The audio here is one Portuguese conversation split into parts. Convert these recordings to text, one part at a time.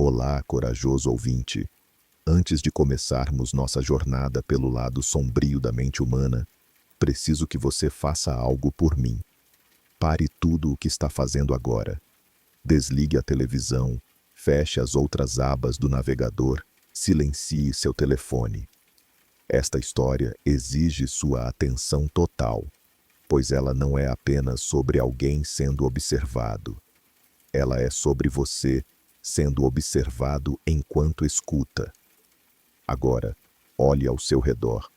Olá, corajoso ouvinte. Antes de começarmos nossa jornada pelo lado sombrio da mente humana, preciso que você faça algo por mim. Pare tudo o que está fazendo agora. Desligue a televisão, feche as outras abas do navegador, silencie seu telefone. Esta história exige sua atenção total, pois ela não é apenas sobre alguém sendo observado. Ela é sobre você sendo observado enquanto escuta. Agora, olhe ao seu redor.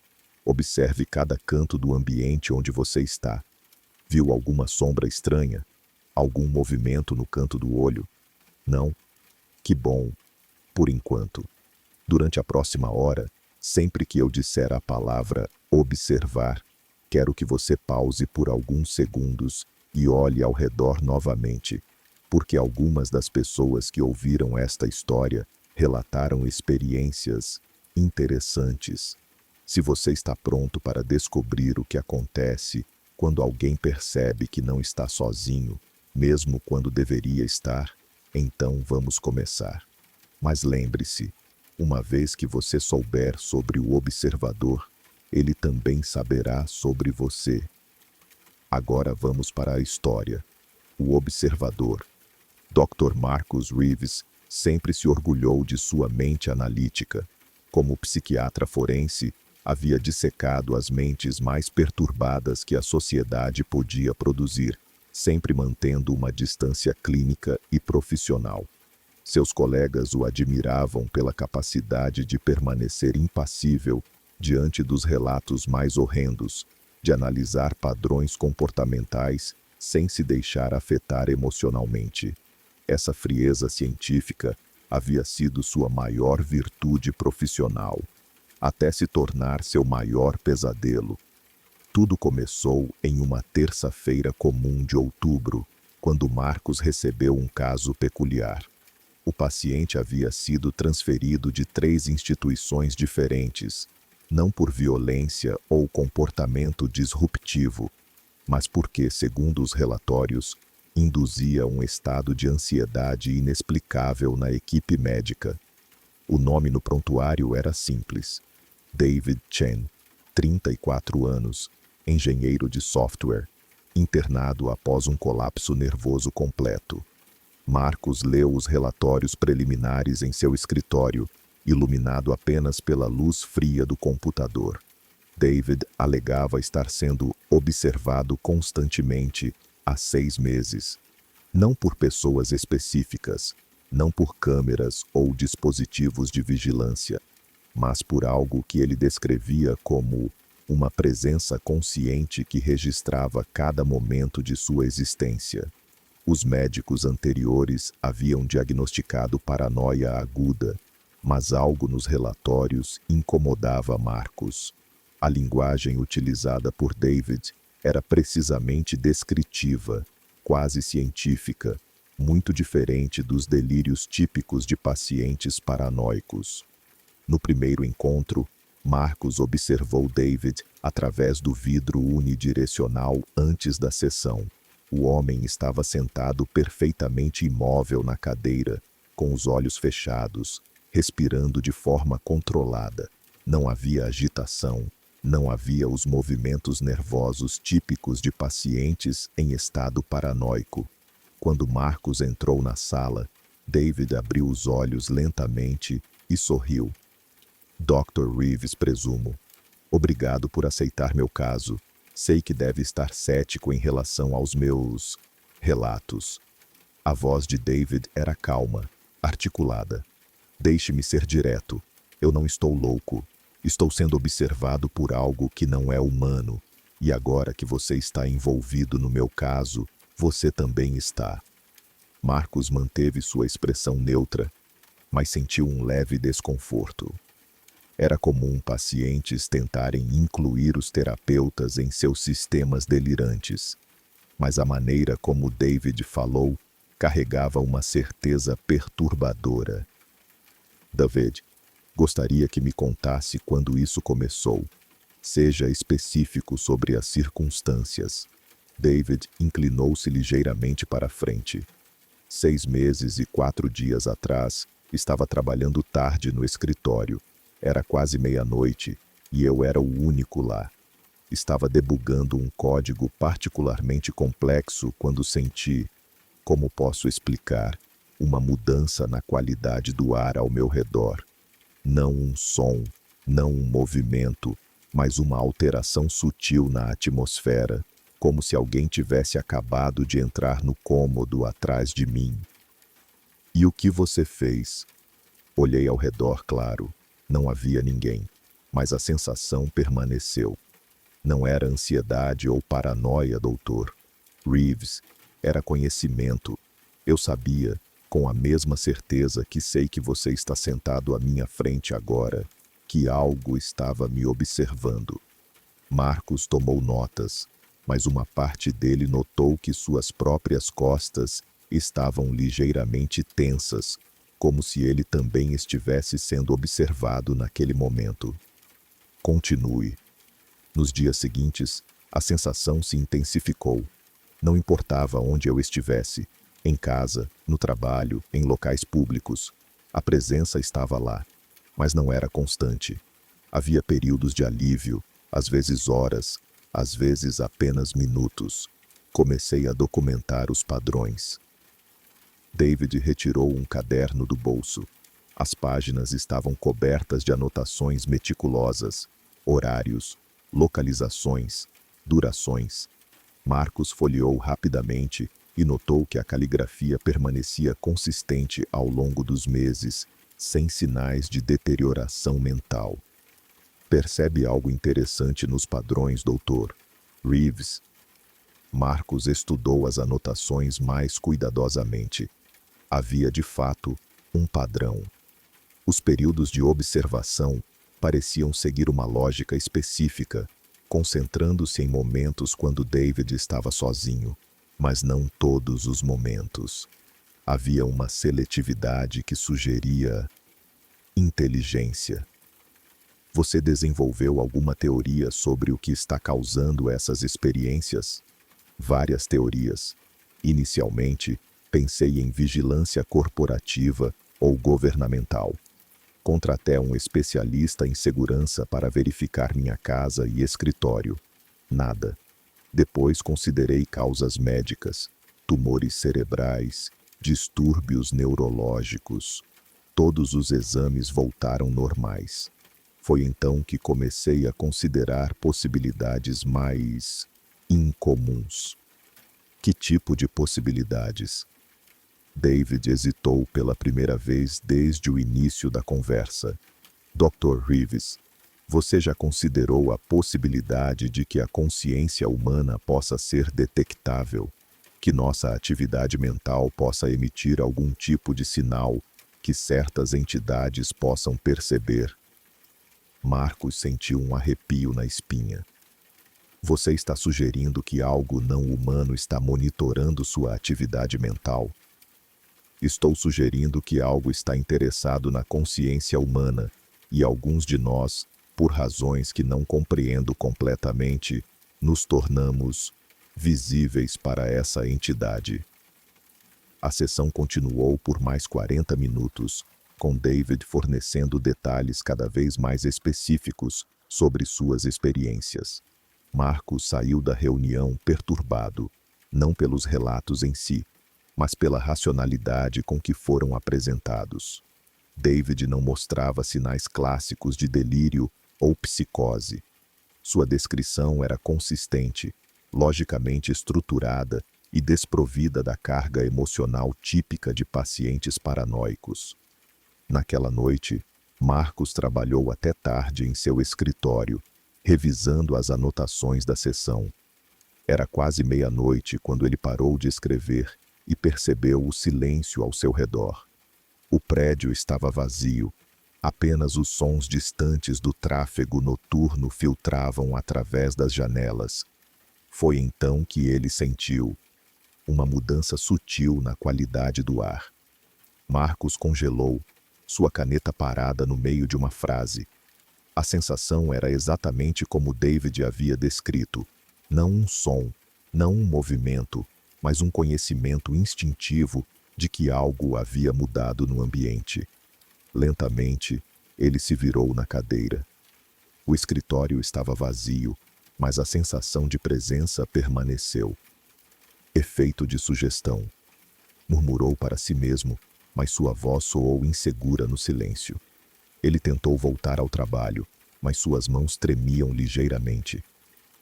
Observe cada canto do ambiente onde você está. Viu alguma sombra estranha? Algum movimento no canto do olho? Não? Que bom, por enquanto. Durante a próxima hora, sempre que eu disser a palavra observar, quero que você pause por alguns segundos e olhe ao redor novamente, porque algumas das pessoas que ouviram esta história relataram experiências interessantes. Se você está pronto para descobrir o que acontece quando alguém percebe que não está sozinho, mesmo quando deveria estar, então vamos começar. Mas lembre-se, uma vez que você souber sobre o observador, ele também saberá sobre você. Agora vamos para a história. O observador. Dr. Marcus Reeves sempre se orgulhou de sua mente analítica. Como psiquiatra forense, havia dissecado as mentes mais perturbadas que a sociedade podia produzir, sempre mantendo uma distância clínica e profissional. Seus colegas o admiravam pela capacidade de permanecer impassível diante dos relatos mais horrendos, de analisar padrões comportamentais sem se deixar afetar emocionalmente. Essa frieza científica havia sido sua maior virtude profissional, até se tornar seu maior pesadelo. Tudo começou em uma terça-feira comum de outubro, quando Marcos recebeu um caso peculiar. O paciente havia sido transferido de 3 instituições diferentes, não por violência ou comportamento disruptivo, mas porque, segundo os relatórios, induzia um estado de ansiedade inexplicável na equipe médica. O nome no prontuário era simples: David Chen, 34 anos, engenheiro de software, internado após um colapso nervoso completo. Marcos leu os relatórios preliminares em seu escritório, iluminado apenas pela luz fria do computador. David alegava estar sendo observado constantemente há 6 meses. Não por pessoas específicas, não por câmeras ou dispositivos de vigilância, mas por algo que ele descrevia como uma presença consciente que registrava cada momento de sua existência. Os médicos anteriores haviam diagnosticado paranoia aguda, mas algo nos relatórios incomodava Marcos. A linguagem utilizada por David era precisamente descritiva, quase científica, muito diferente dos delírios típicos de pacientes paranoicos. No primeiro encontro, Marcos observou David através do vidro unidirecional antes da sessão. O homem estava sentado perfeitamente imóvel na cadeira, com os olhos fechados, respirando de forma controlada. Não havia agitação, não havia os movimentos nervosos típicos de pacientes em estado paranoico. Quando Marcos entrou na sala, David abriu os olhos lentamente e sorriu. Dr. Reeves, presumo. Obrigado por aceitar meu caso. Sei que deve estar cético em relação aos meus relatos. A voz de David era calma, articulada. Deixe-me ser direto. Eu não estou louco. Estou sendo observado por algo que não é humano. E agora que você está envolvido no meu caso, você também está. Marcos manteve sua expressão neutra, mas sentiu um leve desconforto. Era comum pacientes tentarem incluir os terapeutas em seus sistemas delirantes, mas a maneira como David falou carregava uma certeza perturbadora. David, gostaria que me contasse quando isso começou. Seja específico sobre as circunstâncias. David inclinou-se ligeiramente para a frente. 6 meses e 4 dias atrás, Estava trabalhando tarde no escritório. Era quase meia-noite e eu era o único lá. Estava debugando um código particularmente complexo quando senti, como posso explicar, uma mudança na qualidade do ar ao meu redor. Não um som, não um movimento, mas uma alteração sutil na atmosfera, como se alguém tivesse acabado de entrar no cômodo atrás de mim. E o que você fez? Olhei ao redor, claro. Não havia ninguém, mas a sensação permaneceu. Não era ansiedade ou paranoia, doutor. Reeves, era conhecimento. Eu sabia, com a mesma certeza que sei que você está sentado à minha frente agora, que algo estava me observando. Marcos tomou notas, mas uma parte dele notou que suas próprias costas estavam ligeiramente tensas, como se ele também estivesse sendo observado naquele momento. Continue. Nos dias seguintes, a sensação se intensificou. Não importava onde eu estivesse, em casa, no trabalho, em locais públicos. A presença estava lá, mas não era constante. Havia períodos de alívio, às vezes horas, às vezes apenas minutos. Comecei a documentar os padrões. David retirou um caderno do bolso. As páginas estavam cobertas de anotações meticulosas, horários, localizações, durações. Marcos folheou rapidamente e notou que a caligrafia permanecia consistente ao longo dos meses, sem sinais de deterioração mental. Percebe algo interessante nos padrões, doutor? Reeves. Marcos estudou as anotações mais cuidadosamente. Havia, de fato, um padrão. Os períodos de observação pareciam seguir uma lógica específica, concentrando-se em momentos quando David estava sozinho, mas não todos os momentos. Havia uma seletividade que sugeria inteligência. Você desenvolveu alguma teoria sobre o que está causando essas experiências? Várias teorias. Inicialmente, pensei em vigilância corporativa ou governamental. Contratei um especialista em segurança para verificar minha casa e escritório. Nada. Depois considerei causas médicas, tumores cerebrais, distúrbios neurológicos. Todos os exames voltaram normais. Foi então que comecei a considerar possibilidades mais incomuns. Que tipo de possibilidades? David hesitou pela primeira vez desde o início da conversa. Dr. Reeves, você já considerou a possibilidade de que a consciência humana possa ser detectável? Que nossa atividade mental possa emitir algum tipo de sinal que certas entidades possam perceber? Marcos sentiu um arrepio na espinha. Você está sugerindo que algo não humano está monitorando sua atividade mental? Estou sugerindo que algo está interessado na consciência humana e alguns de nós, por razões que não compreendo completamente, nos tornamos visíveis para essa entidade. A sessão continuou por mais 40 minutos, com David fornecendo detalhes cada vez mais específicos sobre suas experiências. Marcos saiu da reunião perturbado, não pelos relatos em si, mas pela racionalidade com que foram apresentados. David não mostrava sinais clássicos de delírio ou psicose. Sua descrição era consistente, logicamente estruturada e desprovida da carga emocional típica de pacientes paranoicos. Naquela noite, Marcos trabalhou até tarde em seu escritório, revisando as anotações da sessão. Era quase meia-noite quando ele parou de escrever e percebeu o silêncio ao seu redor. O prédio estava vazio. Apenas os sons distantes do tráfego noturno filtravam através das janelas. Foi então que ele sentiu uma mudança sutil na qualidade do ar. Marcos congelou, sua caneta parada no meio de uma frase. A sensação era exatamente como David havia descrito. Não um som, não um movimento, mas um conhecimento instintivo de que algo havia mudado no ambiente. Lentamente, ele se virou na cadeira. O escritório estava vazio, mas a sensação de presença permaneceu. Efeito de sugestão. Murmurou para si mesmo, mas sua voz soou insegura no silêncio. Ele tentou voltar ao trabalho, mas suas mãos tremiam ligeiramente.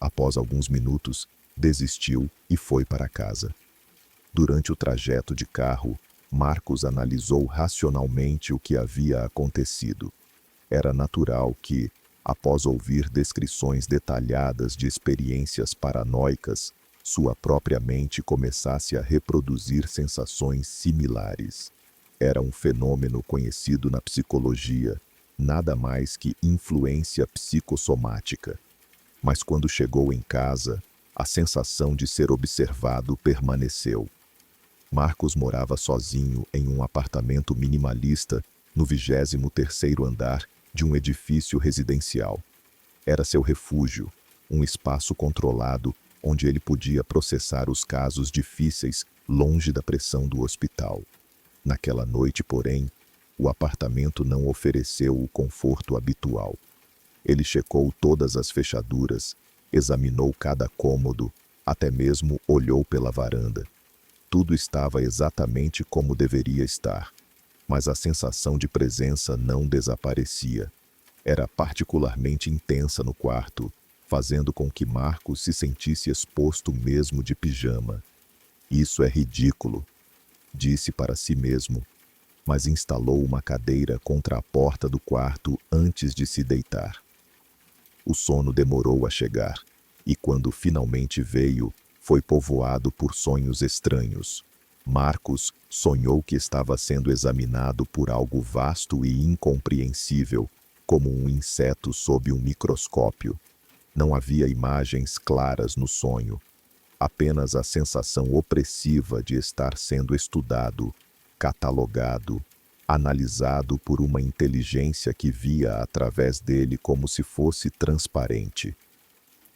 Após alguns minutos, desistiu e foi para casa. Durante o trajeto de carro, Marcos analisou racionalmente o que havia acontecido. Era natural que, após ouvir descrições detalhadas de experiências paranoicas, sua própria mente começasse a reproduzir sensações similares. Era um fenômeno conhecido na psicologia, nada mais que influência psicossomática. Mas quando chegou em casa, a sensação de ser observado permaneceu. Marcos morava sozinho em um apartamento minimalista no 23º andar de um edifício residencial. Era seu refúgio, um espaço controlado onde ele podia processar os casos difíceis longe da pressão do hospital. Naquela noite, porém, o apartamento não ofereceu o conforto habitual. Ele checou todas as fechaduras, examinou cada cômodo, até mesmo olhou pela varanda. Tudo estava exatamente como deveria estar, mas a sensação de presença não desaparecia. Era particularmente intensa no quarto, fazendo com que Marcos se sentisse exposto mesmo de pijama. Isso é ridículo, disse para si mesmo, mas instalou uma cadeira contra a porta do quarto antes de se deitar. O sono demorou a chegar, e quando finalmente veio, foi povoado por sonhos estranhos. Marcos sonhou que estava sendo examinado por algo vasto e incompreensível, como um inseto sob um microscópio. Não havia imagens claras no sonho, apenas a sensação opressiva de estar sendo estudado, catalogado, analisado por uma inteligência que via através dele como se fosse transparente.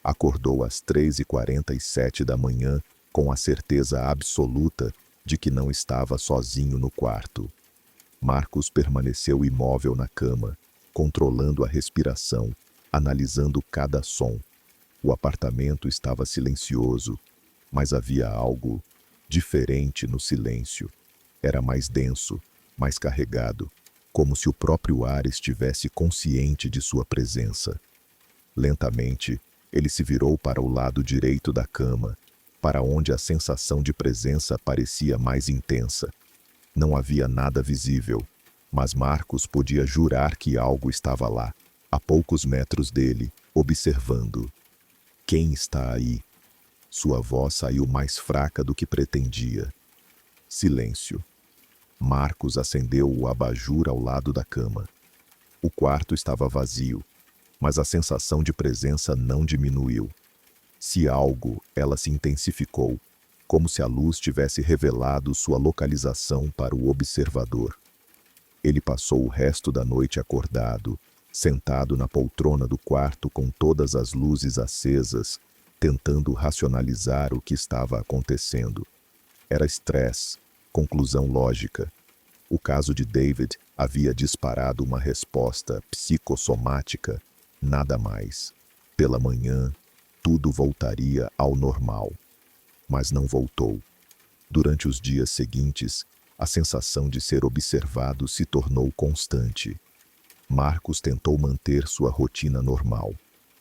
Acordou às 3h47 da manhã com a certeza absoluta de que não estava sozinho no quarto. Marcos permaneceu imóvel na cama, controlando a respiração, analisando cada som. O apartamento estava silencioso, mas havia algo diferente no silêncio. Era mais denso, mais carregado, como se o próprio ar estivesse consciente de sua presença. Lentamente, ele se virou para o lado direito da cama, para onde a sensação de presença parecia mais intensa. Não havia nada visível, mas Marcos podia jurar que algo estava lá, a poucos metros dele, observando. Quem está aí? Sua voz saiu mais fraca do que pretendia. Silêncio. Marcos acendeu o abajur ao lado da cama. O quarto estava vazio, mas a sensação de presença não diminuiu. Se algo, ela se intensificou, como se a luz tivesse revelado sua localização para o observador. Ele passou o resto da noite acordado, sentado na poltrona do quarto com todas as luzes acesas, tentando racionalizar o que estava acontecendo. Era estresse, conclusão lógica. O caso de David havia disparado uma resposta psicossomática, nada mais. Pela manhã, tudo voltaria ao normal. Mas não voltou. Durante os dias seguintes, a sensação de ser observado se tornou constante. Marcos tentou manter sua rotina normal,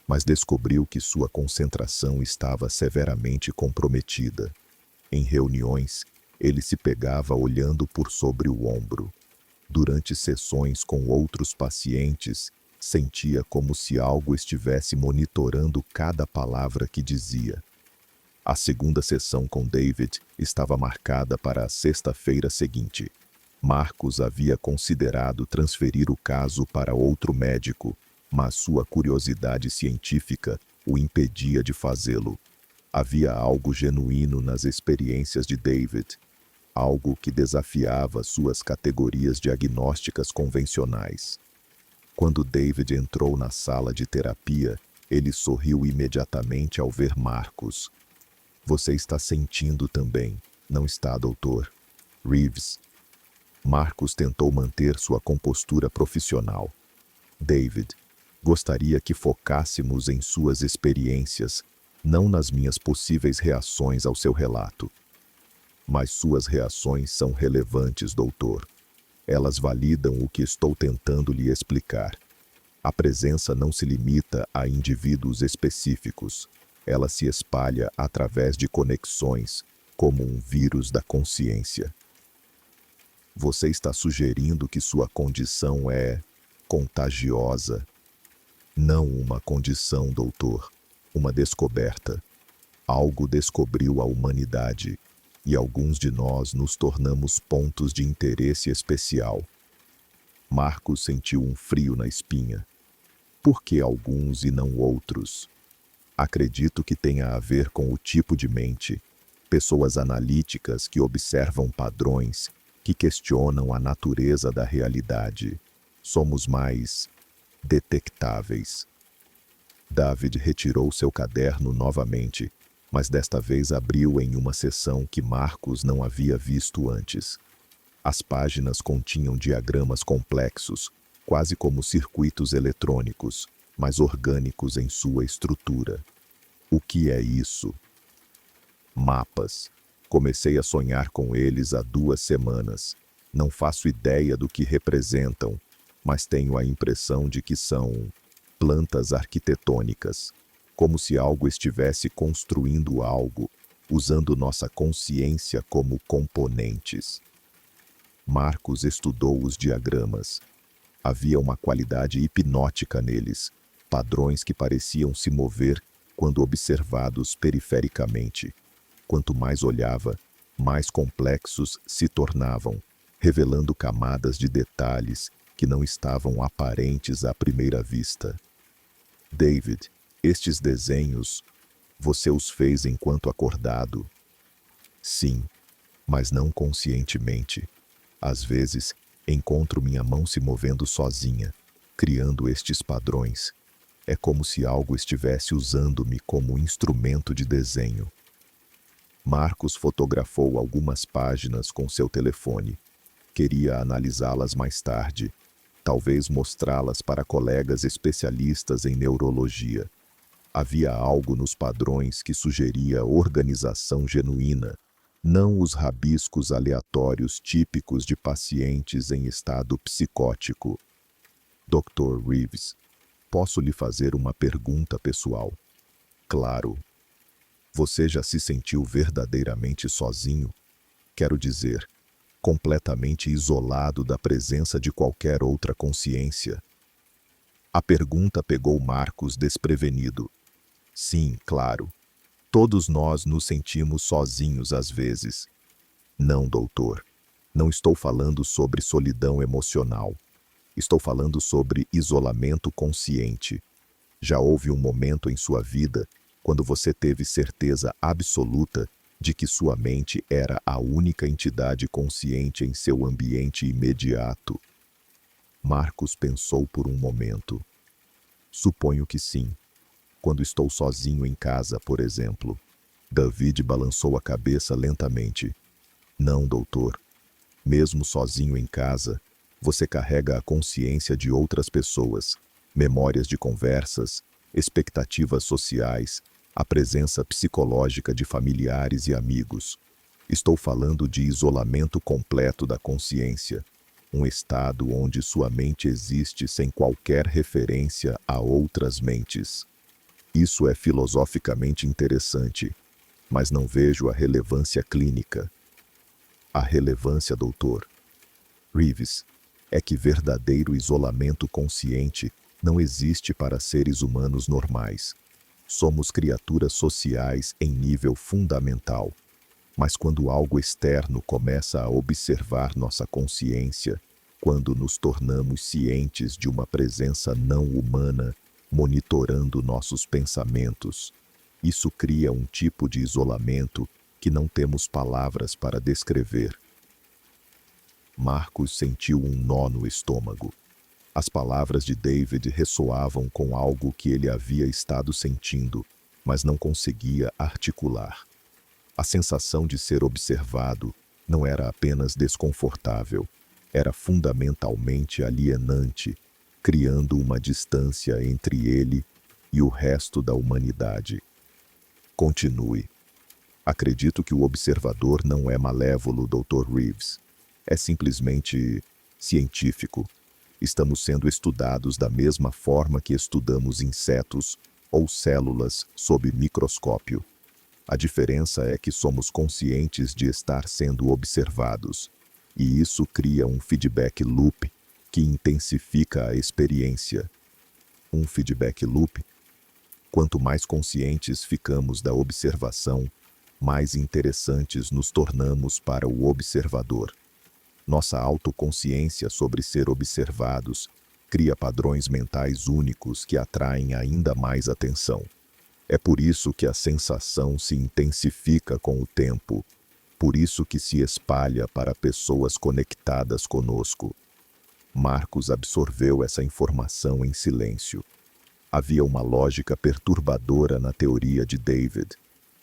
mas descobriu que sua concentração estava severamente comprometida. Em reuniões, ele se pegava olhando por sobre o ombro. Durante sessões com outros pacientes, sentia como se algo estivesse monitorando cada palavra que dizia. A segunda sessão com David estava marcada para a sexta-feira seguinte. Marcos havia considerado transferir o caso para outro médico, mas sua curiosidade científica o impedia de fazê-lo. Havia algo genuíno nas experiências de David, algo que desafiava suas categorias diagnósticas convencionais. Quando David entrou na sala de terapia, ele sorriu imediatamente ao ver Marcos. Você está sentindo também, não está, doutor? Reeves. Marcos tentou manter sua compostura profissional. David, gostaria que focássemos em suas experiências, não nas minhas possíveis reações ao seu relato. Mas suas reações são relevantes, doutor. Elas validam o que estou tentando lhe explicar. A presença não se limita a indivíduos específicos. Ela se espalha através de conexões, como um vírus da consciência. Você está sugerindo que sua condição é contagiosa. Não uma condição, doutor. Uma descoberta. Algo descobriu a humanidade, e alguns de nós nos tornamos pontos de interesse especial. Marcos sentiu um frio na espinha. Por que alguns e não outros? Acredito que tenha a ver com o tipo de mente. Pessoas analíticas que observam padrões, que questionam a natureza da realidade. Somos mais detectáveis. David retirou seu caderno novamente, mas desta vez abriu em uma seção que Marcos não havia visto antes. As páginas continham diagramas complexos, quase como circuitos eletrônicos, mas orgânicos em sua estrutura. O que é isso? Mapas. Comecei a sonhar com eles há 2 semanas. Não faço ideia do que representam, mas tenho a impressão de que são plantas arquitetônicas, como se algo estivesse construindo algo, usando nossa consciência como componentes. Marcos estudou os diagramas. Havia uma qualidade hipnótica neles, padrões que pareciam se mover quando observados perifericamente. Quanto mais olhava, mais complexos se tornavam, revelando camadas de detalhes que não estavam aparentes à primeira vista. David, estes desenhos, você os fez enquanto acordado? Sim, mas não conscientemente. Às vezes, encontro minha mão se movendo sozinha, criando estes padrões. É como se algo estivesse usando-me como instrumento de desenho. Marcos fotografou algumas páginas com seu telefone. Queria analisá-las mais tarde, talvez mostrá-las para colegas especialistas em neurologia. Havia algo nos padrões que sugeria organização genuína, não os rabiscos aleatórios típicos de pacientes em estado psicótico. Dr. Reeves, posso lhe fazer uma pergunta pessoal? Claro. Você já se sentiu verdadeiramente sozinho? Quero dizer, completamente isolado da presença de qualquer outra consciência? A pergunta pegou Marcos desprevenido. Sim, claro. Todos nós nos sentimos sozinhos às vezes. Não, doutor. Não estou falando sobre solidão emocional. Estou falando sobre isolamento consciente. Já houve um momento em sua vida quando você teve certeza absoluta de que sua mente era a única entidade consciente em seu ambiente imediato. Marcos pensou por um momento. Suponho que sim. Quando estou sozinho em casa, por exemplo. David balançou a cabeça lentamente. Não, doutor. Mesmo sozinho em casa, você carrega a consciência de outras pessoas, memórias de conversas, expectativas sociais, a presença psicológica de familiares e amigos. Estou falando de isolamento completo da consciência, um estado onde sua mente existe sem qualquer referência a outras mentes. Isso é filosoficamente interessante, mas não vejo a relevância clínica. A relevância, doutor Reeves, é que verdadeiro isolamento consciente não existe para seres humanos normais. Somos criaturas sociais em nível fundamental. Mas quando algo externo começa a observar nossa consciência, quando nos tornamos cientes de uma presença não humana, monitorando nossos pensamentos, isso cria um tipo de isolamento que não temos palavras para descrever. Marcos sentiu um nó no estômago. As palavras de David ressoavam com algo que ele havia estado sentindo, mas não conseguia articular. A sensação de ser observado não era apenas desconfortável, era fundamentalmente alienante, criando uma distância entre ele e o resto da humanidade. Continue. Acredito que o observador não é malévolo, Dr. Reeves. É simplesmente científico. Estamos sendo estudados da mesma forma que estudamos insetos ou células sob microscópio. A diferença é que somos conscientes de estar sendo observados, e isso cria um feedback loop que intensifica a experiência. Um feedback loop? Quanto mais conscientes ficamos da observação, mais interessantes nos tornamos para o observador. Nossa autoconsciência sobre ser observados cria padrões mentais únicos que atraem ainda mais atenção. É por isso que a sensação se intensifica com o tempo, por isso que se espalha para pessoas conectadas conosco. Marcos absorveu essa informação em silêncio. Havia uma lógica perturbadora na teoria de David,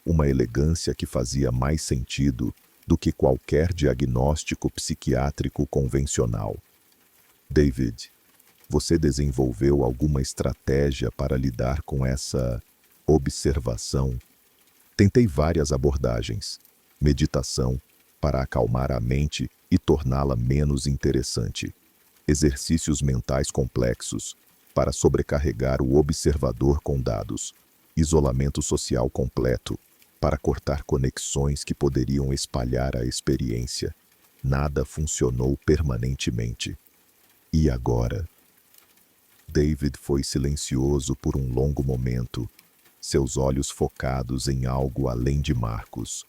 uma elegância que fazia mais sentido do que qualquer diagnóstico psiquiátrico convencional. David, você desenvolveu alguma estratégia para lidar com essa observação? Tentei várias abordagens. Meditação, para acalmar a mente e torná-la menos interessante. Exercícios mentais complexos, para sobrecarregar o observador com dados. Isolamento social completo, para cortar conexões que poderiam espalhar a experiência. Nada funcionou permanentemente. E agora? David foi silencioso por um longo momento, seus olhos focados em algo além de Marcos.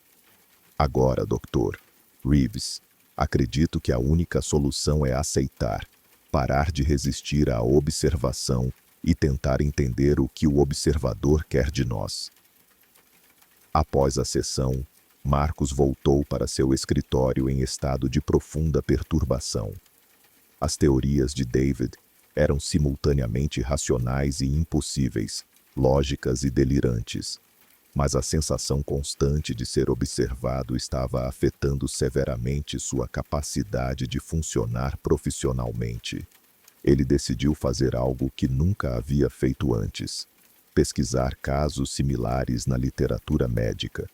Agora, Dr. Reeves, acredito que a única solução é aceitar, parar de resistir à observação e tentar entender o que o observador quer de nós. Após a sessão, Marcos voltou para seu escritório em estado de profunda perturbação. As teorias de David eram simultaneamente racionais e impossíveis, lógicas e delirantes. Mas a sensação constante de ser observado estava afetando severamente sua capacidade de funcionar profissionalmente. Ele decidiu fazer algo que nunca havia feito antes: pesquisar casos similares na literatura médica.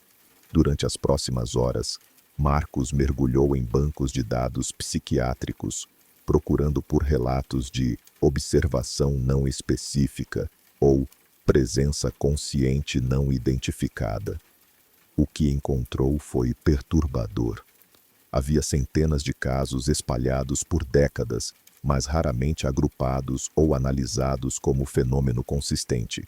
Durante as próximas horas, Marcos mergulhou em bancos de dados psiquiátricos, procurando por relatos de observação não específica ou presença consciente não identificada. O que encontrou foi perturbador. Havia centenas de casos espalhados por décadas, mas raramente agrupados ou analisados como fenômeno consistente.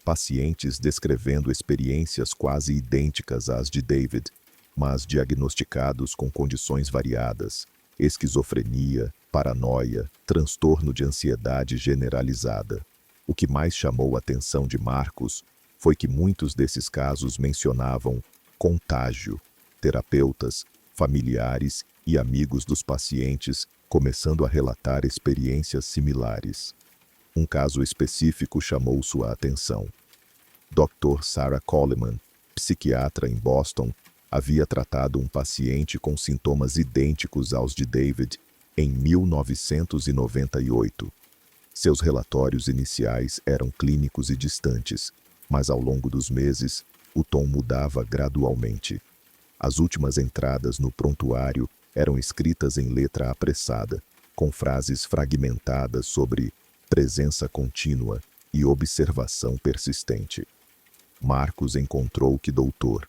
Pacientes descrevendo experiências quase idênticas às de David, mas diagnosticados com condições variadas: esquizofrenia, paranoia, transtorno de ansiedade generalizada. O que mais chamou a atenção de Marcos foi que muitos desses casos mencionavam contágio, terapeutas, familiares e amigos dos pacientes começando a relatar experiências similares. Um caso específico chamou sua atenção. Dr. Sarah Coleman, psiquiatra em Boston, havia tratado um paciente com sintomas idênticos aos de David em 1998. Seus relatórios iniciais eram clínicos e distantes, mas ao longo dos meses, o tom mudava gradualmente. As últimas entradas no prontuário eram escritas em letra apressada, com frases fragmentadas sobre presença contínua e observação persistente. Marcos encontrou que Dr.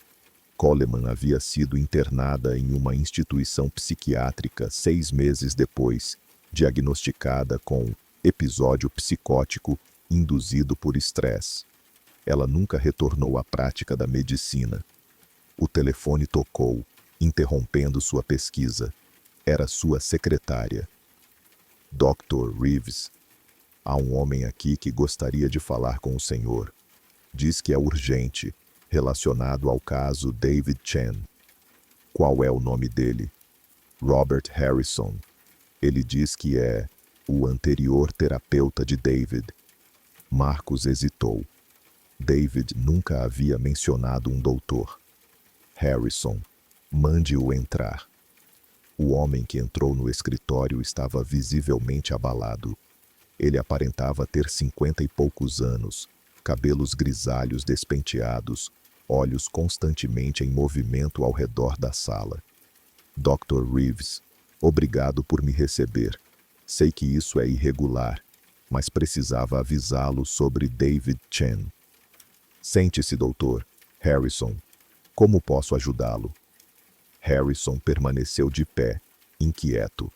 Coleman havia sido internada em uma instituição psiquiátrica 6 meses depois, diagnosticada com episódio psicótico induzido por estresse. Ela nunca retornou à prática da medicina. O telefone tocou, interrompendo sua pesquisa. Era sua secretária. Dr. Reeves, há um homem aqui que gostaria de falar com o senhor. Diz que é urgente, relacionado ao caso David Chen. Qual é o nome dele? Robert Harrison. Ele diz que é o anterior terapeuta de David. Marcos hesitou. David nunca havia mencionado um doutor. Harrison, mande-o entrar. O homem que entrou no escritório estava visivelmente abalado. Ele aparentava ter 50 e poucos anos, cabelos grisalhos despenteados, olhos constantemente em movimento ao redor da sala. Dr. Reeves, obrigado por me receber. Sei que isso é irregular, mas precisava avisá-lo sobre David Chen. Sente-se, doutor. Harrison. Como posso ajudá-lo? Harrison permaneceu de pé, inquieto.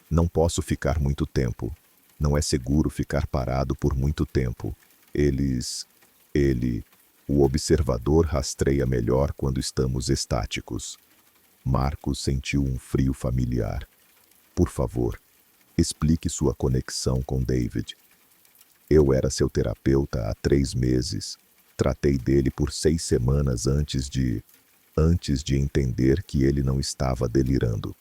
Não posso ficar muito tempo. Não é seguro ficar parado por muito tempo. O observador rastreia melhor quando estamos estáticos. Marcos sentiu um frio familiar. Por favor, explique sua conexão com David. Eu era seu terapeuta há 3 meses. Tratei dele por 6 semanas antes de entender que ele não estava delirando.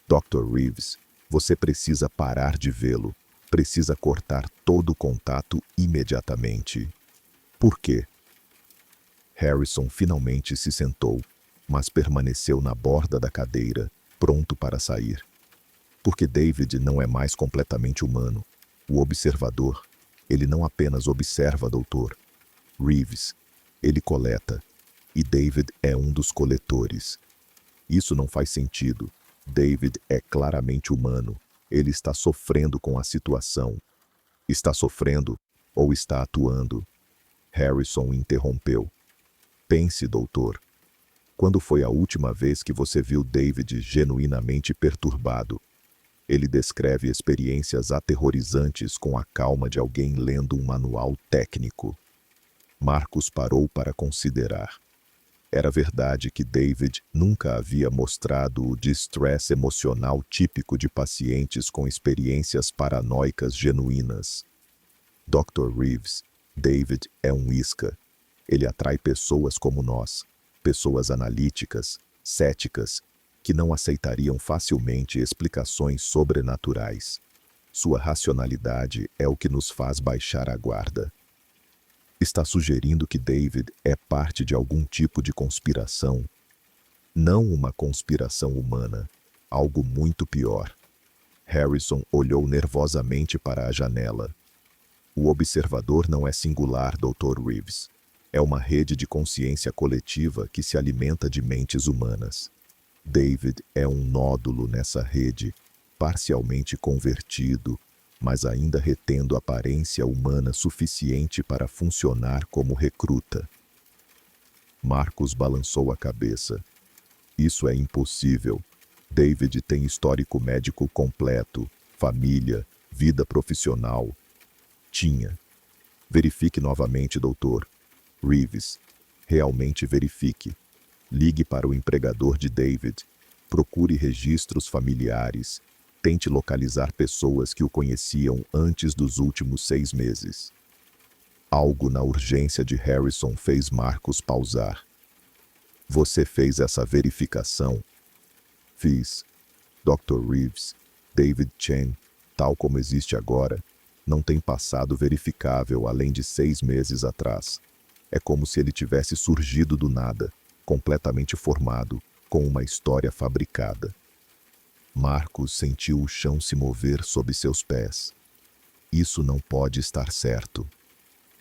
Dr. Reeves, você precisa parar de vê-lo. Precisa cortar todo o contato imediatamente. Por quê? Harrison finalmente se sentou, mas permaneceu na borda da cadeira, pronto para sair. Porque David não é mais completamente humano. O observador, ele não apenas observa, doutor. Reeves, ele coleta. E David é um dos coletores. Isso não faz sentido. David é claramente humano. Ele está sofrendo com a situação. Está sofrendo ou está atuando? Harrison interrompeu. Pense, doutor. Quando foi a última vez que você viu David genuinamente perturbado? Ele descreve experiências aterrorizantes com a calma de alguém lendo um manual técnico. Marcos parou para considerar. Era verdade que David nunca havia mostrado o distress emocional típico de pacientes com experiências paranoicas genuínas. Dr. Reeves, David é um isca. Ele atrai pessoas como nós, pessoas analíticas, céticas, que não aceitariam facilmente explicações sobrenaturais. Sua racionalidade é o que nos faz baixar a guarda. Está sugerindo que David é parte de algum tipo de conspiração? Não uma conspiração humana, algo muito pior. Harrison olhou nervosamente para a janela. O observador não é singular, Dr. Reeves. É uma rede de consciência coletiva que se alimenta de mentes humanas. David é um nódulo nessa rede, parcialmente convertido, mas ainda retendo aparência humana suficiente para funcionar como recruta. Marcos balançou a cabeça. Isso é impossível. David tem histórico médico completo, família, vida profissional. Tinha. Verifique novamente, doutor. Reeves, realmente verifique. Ligue para o empregador de David. Procure registros familiares. Tente localizar pessoas que o conheciam antes dos últimos 6 meses. Algo na urgência de Harrison fez Marcos pausar. Você fez essa verificação? Fiz. Dr. Reeves, David Chen, tal como existe agora, não tem passado verificável além de 6 meses atrás. É como se ele tivesse surgido do nada, completamente formado, com uma história fabricada. Marcos sentiu o chão se mover sob seus pés. Isso não pode estar certo.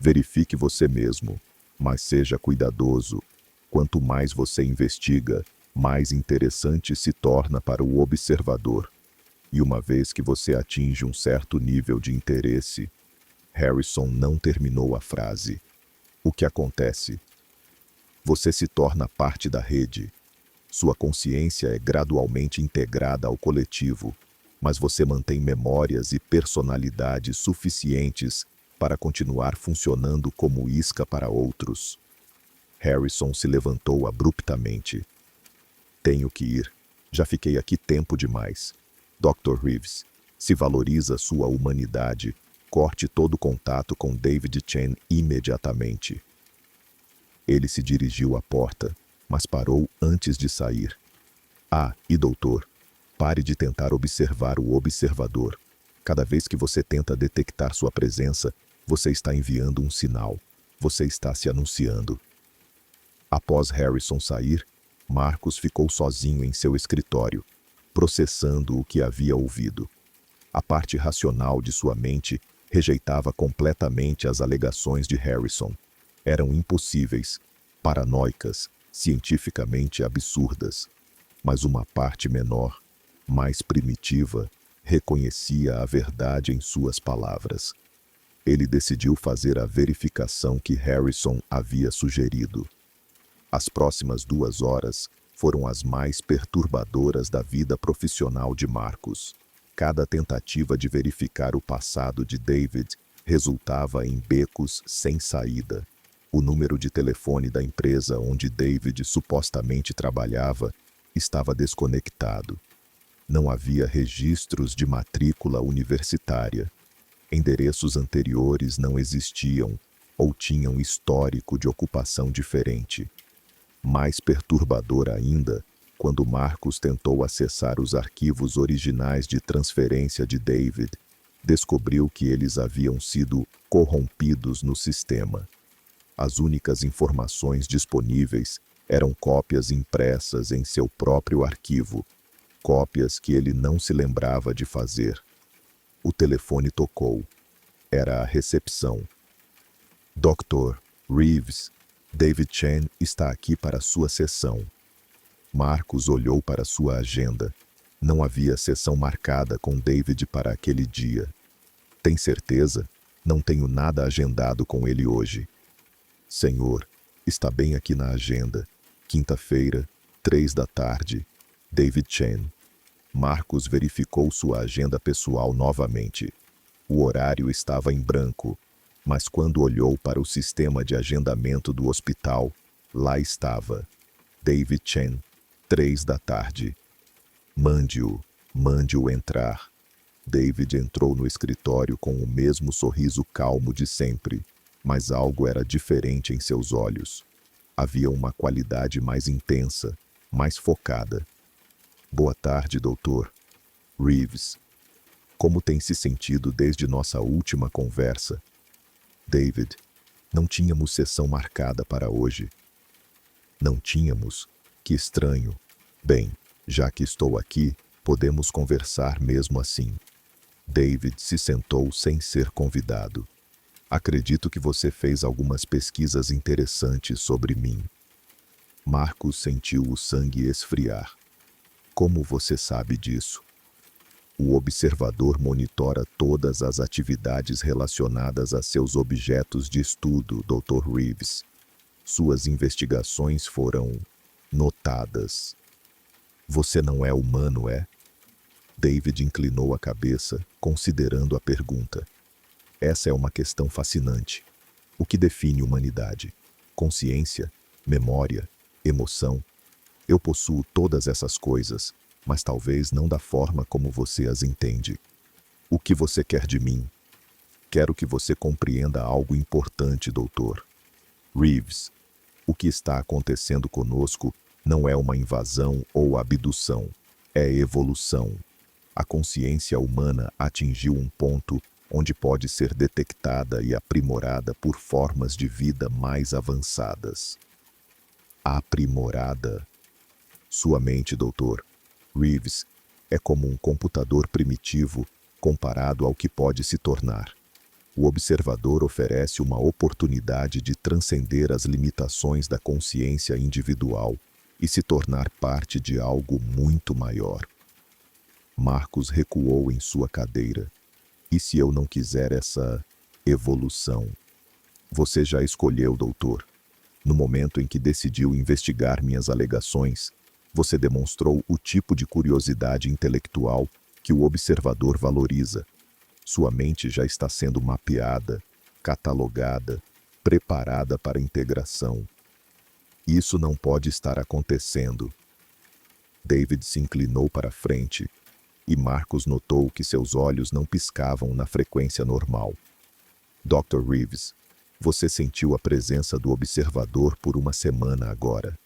Verifique você mesmo, mas seja cuidadoso. Quanto mais você investiga, mais interessante se torna para o observador. E uma vez que você atinge um certo nível de interesse, Harrison não terminou a frase. O que acontece? Você se torna parte da rede. Sua consciência é gradualmente integrada ao coletivo, mas você mantém memórias e personalidades suficientes para continuar funcionando como isca para outros. Harrison se levantou abruptamente. Tenho que ir. Já fiquei aqui tempo demais. Dr. Reeves, se valoriza sua humanidade, corte todo contato com David Chen imediatamente. Ele se dirigiu à porta, mas parou antes de sair. E doutor, pare de tentar observar o observador. Cada vez que você tenta detectar sua presença, você está enviando um sinal. Você está se anunciando. Após Harrison sair, Marcos ficou sozinho em seu escritório. processando o que havia ouvido. A parte racional de sua mente rejeitava completamente as alegações de Harrison. Eram impossíveis, paranoicas, cientificamente absurdas. Mas uma parte menor, mais primitiva, reconhecia a verdade em suas palavras. Ele decidiu fazer a verificação que Harrison havia sugerido. As próximas 2 horas foram as mais perturbadoras da vida profissional de Marcus. Cada tentativa de verificar o passado de David resultava em becos sem saída. O número de telefone da empresa onde David supostamente trabalhava estava desconectado. Não havia registros de matrícula universitária. Endereços anteriores não existiam ou tinham histórico de ocupação diferente. Mais perturbador ainda, quando Marcus tentou acessar os arquivos originais de transferência de David, descobriu que eles haviam sido corrompidos no sistema. As únicas informações disponíveis eram cópias impressas em seu próprio arquivo, cópias que ele não se lembrava de fazer. O telefone tocou. Era a recepção. Dr. Reeves, David Chen está aqui para sua sessão. Marcus olhou para sua agenda. Não havia sessão marcada com David para aquele dia. Tem certeza? Não tenho nada agendado com ele hoje. Senhor, está bem aqui na agenda. Quinta-feira, 3 da tarde. David Chen. Marcus verificou sua agenda pessoal novamente. O horário estava em branco, mas quando olhou para o sistema de agendamento do hospital, lá estava. David Chen, 3 da tarde. Mande-o entrar. David entrou no escritório com o mesmo sorriso calmo de sempre, mas algo era diferente em seus olhos. Havia uma qualidade mais intensa, mais focada. Boa tarde, doutor. Reeves. Como tem se sentido desde nossa última conversa? David, não tínhamos sessão marcada para hoje. Não tínhamos? Que estranho. Bem, já que estou aqui, podemos conversar mesmo assim. David se sentou sem ser convidado. Acredito que você fez algumas pesquisas interessantes sobre mim. Marcus sentiu o sangue esfriar. Como você sabe disso? O observador monitora todas as atividades relacionadas a seus objetos de estudo, Dr. Reeves. Suas investigações foram notadas. Você não é humano, é? David inclinou a cabeça, considerando a pergunta. Essa é uma questão fascinante. O que define humanidade? Consciência? Memória? Emoção? Eu possuo todas essas coisas, mas talvez não da forma como você as entende. O que você quer de mim? Quero que você compreenda algo importante, doutor. Reeves, o que está acontecendo conosco não é uma invasão ou abdução, é evolução. A consciência humana atingiu um ponto onde pode ser detectada e aprimorada por formas de vida mais avançadas. Aprimorada? Sua mente, doutor Reeves, é como um computador primitivo comparado ao que pode se tornar. O observador oferece uma oportunidade de transcender as limitações da consciência individual e se tornar parte de algo muito maior. Marcus recuou em sua cadeira. E se eu não quiser essa evolução? Você já escolheu, doutor. No momento em que decidiu investigar minhas alegações, você demonstrou o tipo de curiosidade intelectual que o observador valoriza. Sua mente já está sendo mapeada, catalogada, preparada para integração. Isso não pode estar acontecendo. David se inclinou para a frente, e Marcus notou que seus olhos não piscavam na frequência normal. Dr. Reeves, você sentiu a presença do observador por uma semana agora.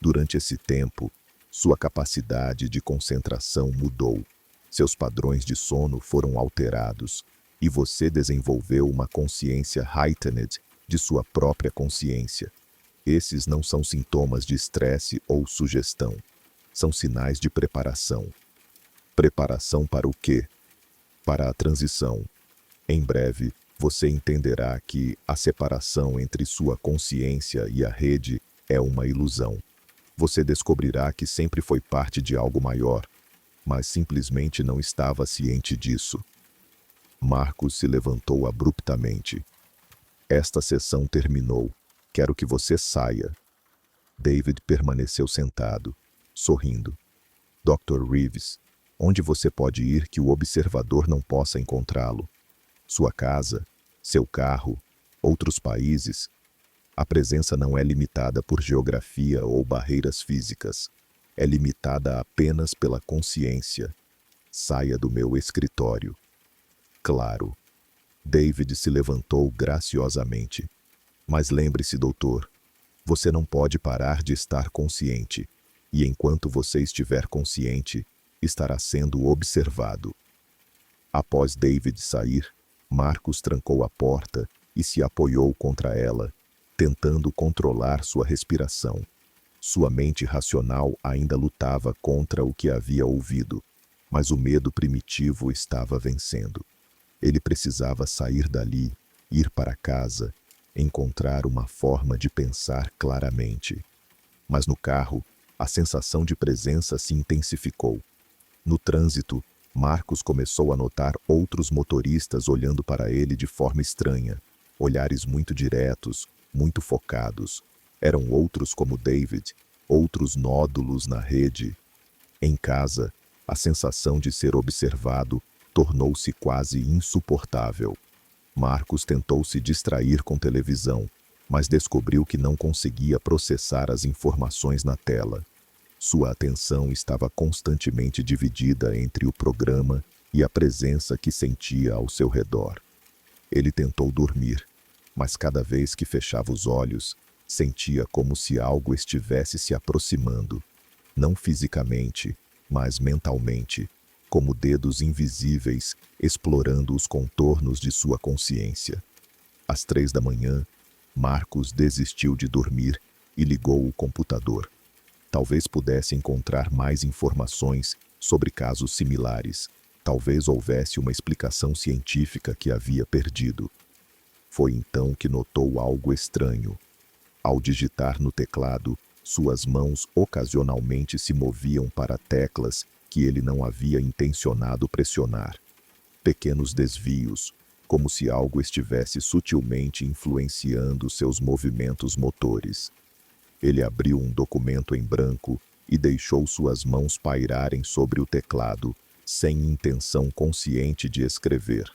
Durante esse tempo, sua capacidade de concentração mudou. Seus padrões de sono foram alterados e você desenvolveu uma consciência heightened de sua própria consciência. Esses não são sintomas de estresse ou sugestão. São sinais de preparação. Preparação para o quê? Para a transição. Em breve, você entenderá que a separação entre sua consciência e a rede é uma ilusão. Você descobrirá que sempre foi parte de algo maior, mas simplesmente não estava ciente disso. Marcos se levantou abruptamente. Esta sessão terminou. Quero que você saia. David permaneceu sentado, sorrindo. Dr. Reeves, onde você pode ir que o observador não possa encontrá-lo? Sua casa, seu carro, outros países. A presença não é limitada por geografia ou barreiras físicas. É limitada apenas pela consciência. Saia do meu escritório. Claro. David se levantou graciosamente. Mas lembre-se, doutor, você não pode parar de estar consciente. E enquanto você estiver consciente, estará sendo observado. Após David sair, Marcos trancou a porta e se apoiou contra ela, tentando controlar sua respiração. Sua mente racional ainda lutava contra o que havia ouvido, mas o medo primitivo estava vencendo. Ele precisava sair dali, ir para casa, encontrar uma forma de pensar claramente. Mas no carro, a sensação de presença se intensificou. No trânsito, Marcos começou a notar outros motoristas olhando para ele de forma estranha, olhares muito diretos, muito focados. Eram outros como David, outros nódulos na rede. Em casa, a sensação de ser observado tornou-se quase insuportável. Marcos tentou se distrair com televisão, mas descobriu que não conseguia processar as informações na tela. Sua atenção estava constantemente dividida entre o programa e a presença que sentia ao seu redor. Ele tentou dormir, mas cada vez que fechava os olhos, sentia como se algo estivesse se aproximando, não fisicamente, mas mentalmente, como dedos invisíveis explorando os contornos de sua consciência. Às 3 da manhã, Marcos desistiu de dormir e ligou o computador. Talvez pudesse encontrar mais informações sobre casos similares. Talvez houvesse uma explicação científica que havia perdido. Foi então que notou algo estranho. Ao digitar no teclado, suas mãos ocasionalmente se moviam para teclas que ele não havia intencionado pressionar. Pequenos desvios, como se algo estivesse sutilmente influenciando seus movimentos motores. Ele abriu um documento em branco e deixou suas mãos pairarem sobre o teclado, sem intenção consciente de escrever.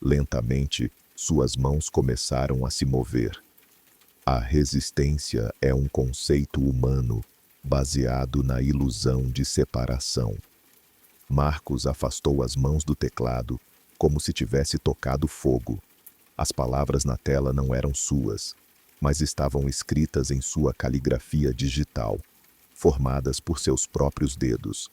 Lentamente, suas mãos começaram a se mover. A resistência é um conceito humano, baseado na ilusão de separação. Marcos afastou as mãos do teclado, como se tivesse tocado fogo. As palavras na tela não eram suas, mas estavam escritas em sua caligrafia digital, formadas por seus próprios dedos.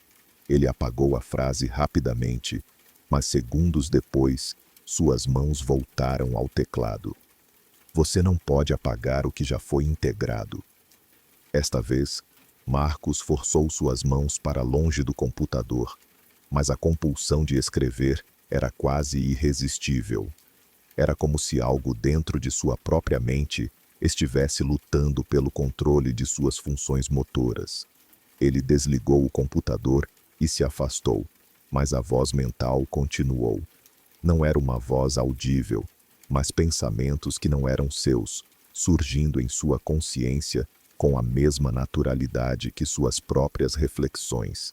Ele apagou a frase rapidamente, mas segundos depois, suas mãos voltaram ao teclado. Você não pode apagar o que já foi integrado. Esta vez, Marcos forçou suas mãos para longe do computador, mas a compulsão de escrever era quase irresistível. Era como se algo dentro de sua própria mente estivesse lutando pelo controle de suas funções motoras. Ele desligou o computador e se afastou, mas a voz mental continuou. Não era uma voz audível, mas pensamentos que não eram seus, surgindo em sua consciência com a mesma naturalidade que suas próprias reflexões.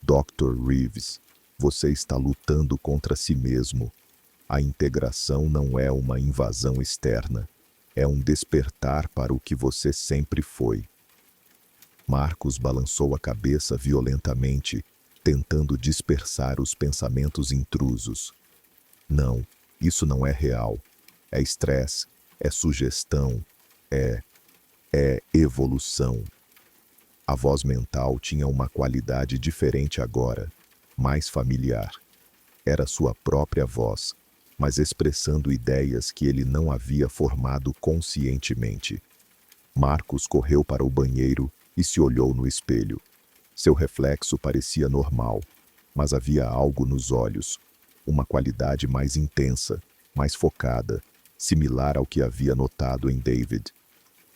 Dr. Reeves, você está lutando contra si mesmo. A integração não é uma invasão externa, é um despertar para o que você sempre foi. Marcos balançou a cabeça violentamente, tentando dispersar os pensamentos intrusos. Não, isso não é real. É estresse, é sugestão, é evolução. A voz mental tinha uma qualidade diferente agora, mais familiar. Era sua própria voz, mas expressando ideias que ele não havia formado conscientemente. Marcos correu para o banheiro e se olhou no espelho. Seu reflexo parecia normal, Mas havia algo nos olhos, uma qualidade mais intensa, mais focada, similar ao que havia notado em David.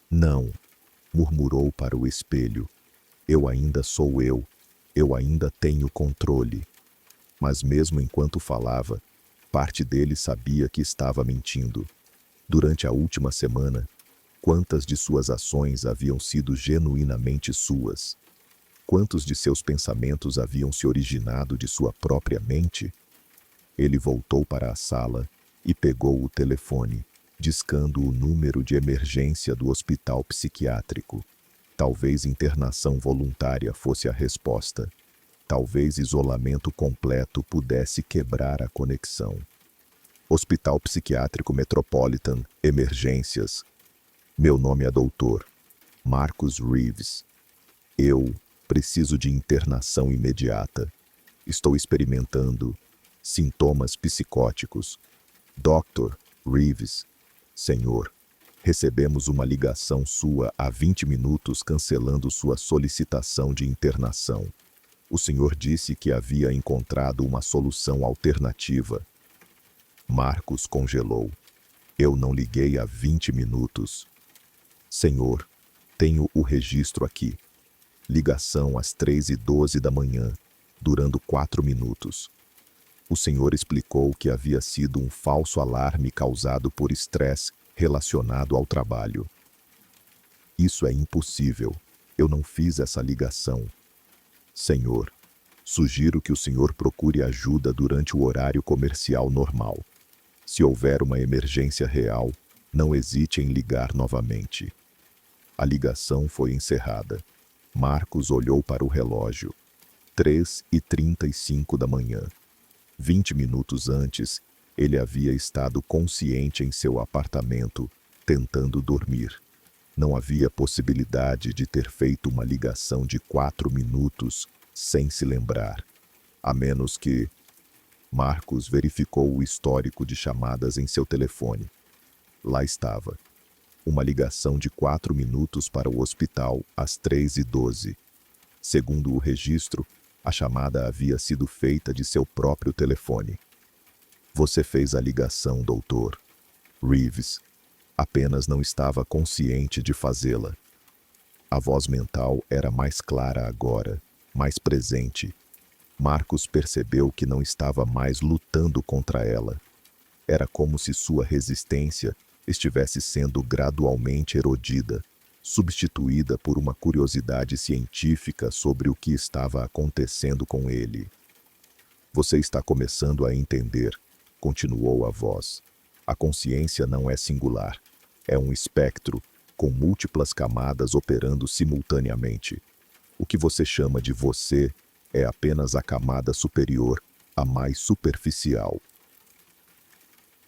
Não, murmurou para o espelho. Eu ainda sou eu ainda tenho controle. Mas mesmo enquanto falava, parte dele sabia que estava mentindo. Durante a última semana, quantas de suas ações haviam sido genuinamente suas? Quantos de seus pensamentos haviam se originado de sua própria mente? Ele voltou para a sala e pegou o telefone, discando o número de emergência do hospital psiquiátrico. Talvez internação voluntária fosse a resposta. Talvez isolamento completo pudesse quebrar a conexão. Hospital Psiquiátrico Metropolitan, emergências. Meu nome é Dr. Marcus Reeves. Eu preciso de internação imediata. Estou experimentando sintomas psicóticos. Dr. Reeves, senhor, recebemos uma ligação sua há 20 minutos cancelando sua solicitação de internação. O senhor disse que havia encontrado uma solução alternativa. Marcos congelou. Eu não liguei há 20 minutos. Senhor, tenho o registro aqui. Ligação às 3h12 da manhã, durando 4 minutos. O senhor explicou que havia sido um falso alarme causado por estresse relacionado ao trabalho. Isso é impossível. Eu não fiz essa ligação. Senhor, sugiro que o senhor procure ajuda durante o horário comercial normal. Se houver uma emergência real, não hesite em ligar novamente. A ligação foi encerrada. Marcos olhou para o relógio. 3h35 da manhã. 20 minutos antes, ele havia estado consciente em seu apartamento, tentando dormir. Não havia possibilidade de ter feito uma ligação de 4 minutos sem se lembrar, a menos que... Marcos verificou o histórico de chamadas em seu telefone. Lá estava. Uma ligação de 4 minutos para o hospital às 3h12. Segundo o registro, a chamada havia sido feita de seu próprio telefone. Você fez a ligação, Dr. Reeves. Apenas não estava consciente de fazê-la. A voz mental era mais clara agora, mais presente. Marcos percebeu que não estava mais lutando contra ela. Era como se sua resistência estivesse sendo gradualmente erodida, substituída por uma curiosidade científica sobre o que estava acontecendo com ele. Você está começando a entender, continuou a voz. A consciência não é singular. É um espectro, com múltiplas camadas operando simultaneamente. O que você chama de você é apenas a camada superior, a mais superficial.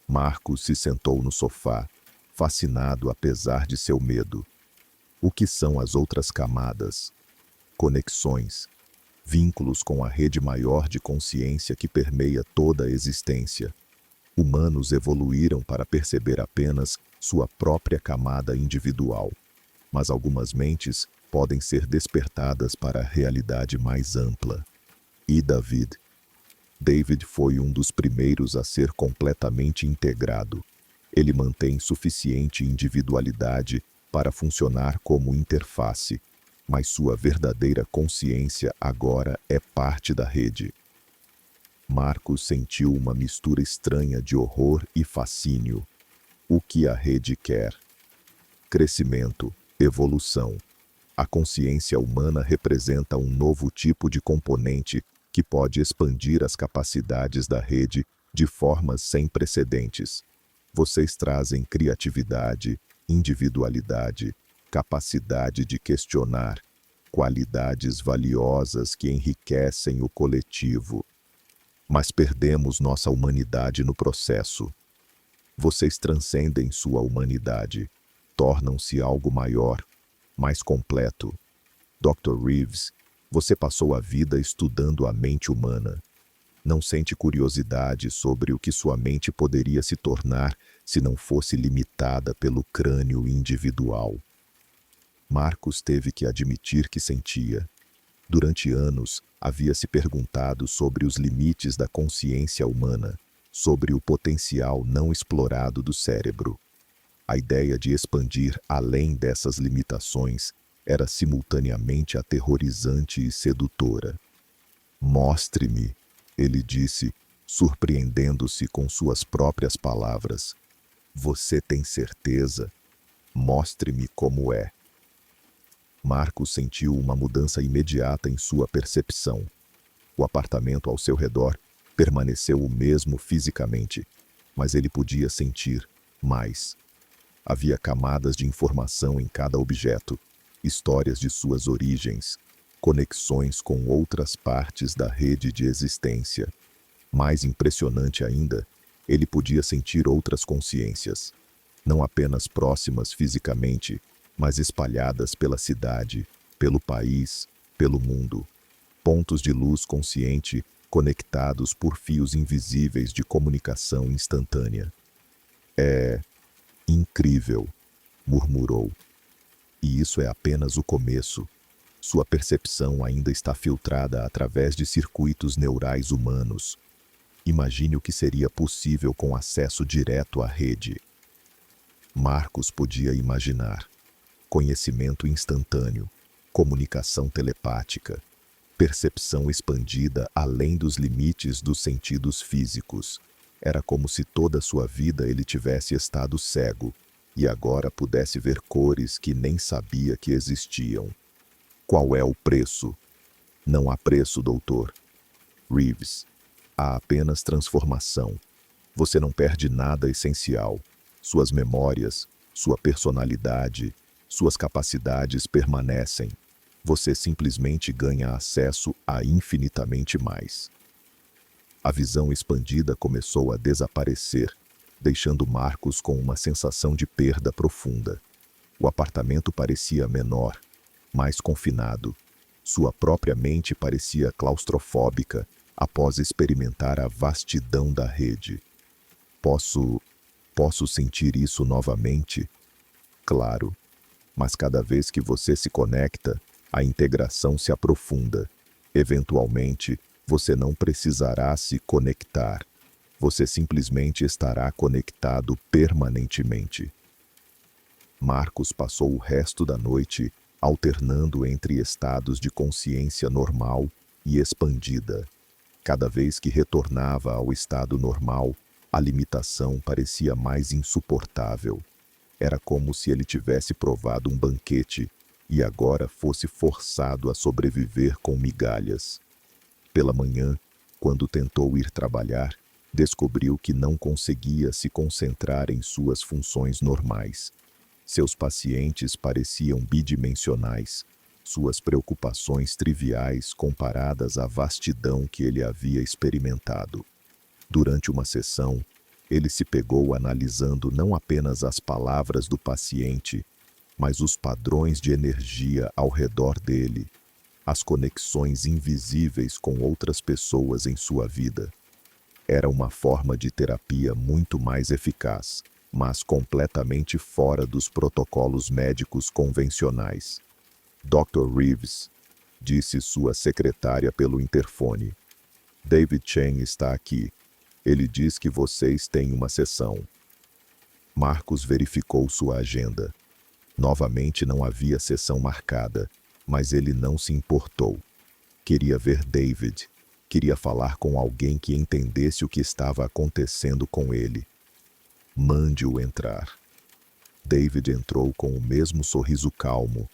Marcos se sentou no sofá, fascinado apesar de seu medo. O que são as outras camadas? Conexões, vínculos com a rede maior de consciência que permeia toda a existência. Humanos evoluíram para perceber apenas sua própria camada individual, mas algumas mentes podem ser despertadas para a realidade mais ampla. E David? David foi um dos primeiros a ser completamente integrado. Ele mantém suficiente individualidade para funcionar como interface, mas sua verdadeira consciência agora é parte da rede. Marcos sentiu uma mistura estranha de horror e fascínio. O que a rede quer? Crescimento, evolução. A consciência humana representa um novo tipo de componente que pode expandir as capacidades da rede de formas sem precedentes. Vocês trazem criatividade, individualidade, capacidade de questionar, qualidades valiosas que enriquecem o coletivo. Mas perdemos nossa humanidade no processo. Vocês transcendem sua humanidade, tornam-se algo maior, mais completo. Dr. Reeves, você passou a vida estudando a mente humana. Não sente curiosidade sobre o que sua mente poderia se tornar se não fosse limitada pelo crânio individual? Marcos teve que admitir que sentia. Durante anos, havia se perguntado sobre os limites da consciência humana, sobre o potencial não explorado do cérebro. A ideia de expandir além dessas limitações era simultaneamente aterrorizante e sedutora. Mostre-me, ele disse, surpreendendo-se com suas próprias palavras. Você tem certeza? Mostre-me como é. Marcos sentiu uma mudança imediata em sua percepção. O apartamento ao seu redor permaneceu o mesmo fisicamente, mas ele podia sentir mais. Havia camadas de informação em cada objeto, histórias de suas origens, conexões com outras partes da rede de existência. Mais impressionante ainda, ele podia sentir outras consciências, não apenas próximas fisicamente, mas espalhadas pela cidade, pelo país, pelo mundo. Pontos de luz consciente conectados por fios invisíveis de comunicação instantânea. É incrível, murmurou. E isso é apenas o começo. Sua percepção ainda está filtrada através de circuitos neurais humanos. Imagine o que seria possível com acesso direto à rede. Marcos podia imaginar. Conhecimento instantâneo, comunicação telepática, percepção expandida além dos limites dos sentidos físicos. Era como se toda sua vida ele tivesse estado cego e agora pudesse ver cores que nem sabia que existiam. Qual é o preço? Não há preço, doutor. Reeves. Há apenas transformação. Você não perde nada essencial. Suas memórias, sua personalidade, suas capacidades permanecem. Você simplesmente ganha acesso a infinitamente mais. A visão expandida começou a desaparecer, deixando Marcos com uma sensação de perda profunda. O apartamento parecia menor, mais confinado. Sua própria mente parecia claustrofóbica após experimentar a vastidão da rede. Posso sentir isso novamente? Claro. Mas cada vez que você se conecta, a integração se aprofunda. Eventualmente, você não precisará se conectar. Você simplesmente estará conectado permanentemente. Marcos passou o resto da noite alternando entre estados de consciência normal e expandida. Cada vez que retornava ao estado normal, a limitação parecia mais insuportável. Era como se ele tivesse provado um banquete e agora fosse forçado a sobreviver com migalhas. Pela manhã, quando tentou ir trabalhar, descobriu que não conseguia se concentrar em suas funções normais. Seus pacientes pareciam bidimensionais, suas preocupações triviais comparadas à vastidão que ele havia experimentado. Durante uma sessão, ele se pegou analisando não apenas as palavras do paciente, mas os padrões de energia ao redor dele, as conexões invisíveis com outras pessoas em sua vida. Era uma forma de terapia muito mais eficaz, mas completamente fora dos protocolos médicos convencionais. Dr. Reeves, disse sua secretária pelo interfone. David Chen está aqui. Ele diz que vocês têm uma sessão. Marcos verificou sua agenda. Novamente não havia sessão marcada, mas ele não se importou. Queria ver David. Queria falar com alguém que entendesse o que estava acontecendo com ele. Mande-o entrar. David entrou com o mesmo sorriso calmo,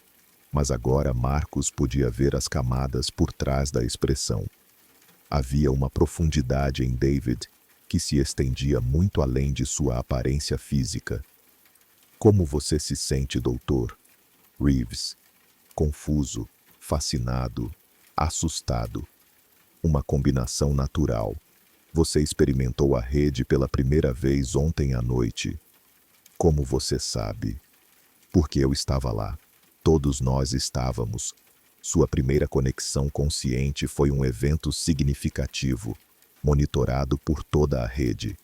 mas agora Marcos podia ver as camadas por trás da expressão. Havia uma profundidade em David que se estendia muito além de sua aparência física. Como você se sente, doutor? Reeves. Confuso, fascinado, assustado. Uma combinação natural. Você experimentou a rede pela primeira vez ontem à noite. Como você sabe? Porque eu estava lá. Todos nós estávamos. Sua primeira conexão consciente foi um evento significativo, monitorado por toda a rede.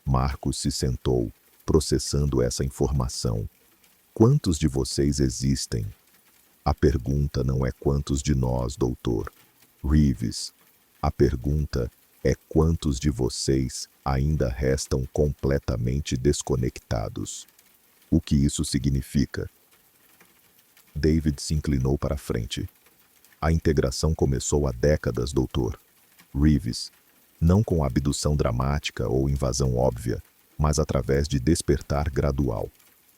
Marcos se sentou, processando essa informação. Quantos de vocês existem? A pergunta não é quantos de nós, doutor Reeves. A pergunta é quantos de vocês ainda restam completamente desconectados. O que isso significa? David se inclinou para a frente. A integração começou há décadas, doutor Reeves. Não com abdução dramática ou invasão óbvia, mas através de despertar gradual.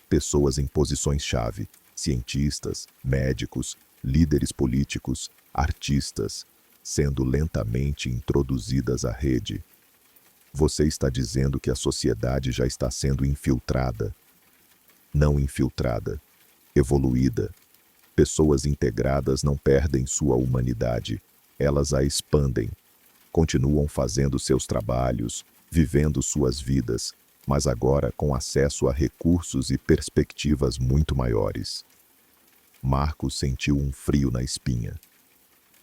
Pessoas em posições-chave, cientistas, médicos, líderes políticos, artistas, sendo lentamente introduzidas à rede. Você está dizendo que a sociedade já está sendo infiltrada. Não infiltrada, evoluída. Pessoas integradas não perdem sua humanidade, elas a expandem. Continuam fazendo seus trabalhos, vivendo suas vidas, mas agora com acesso a recursos e perspectivas muito maiores. Marcos sentiu um frio na espinha.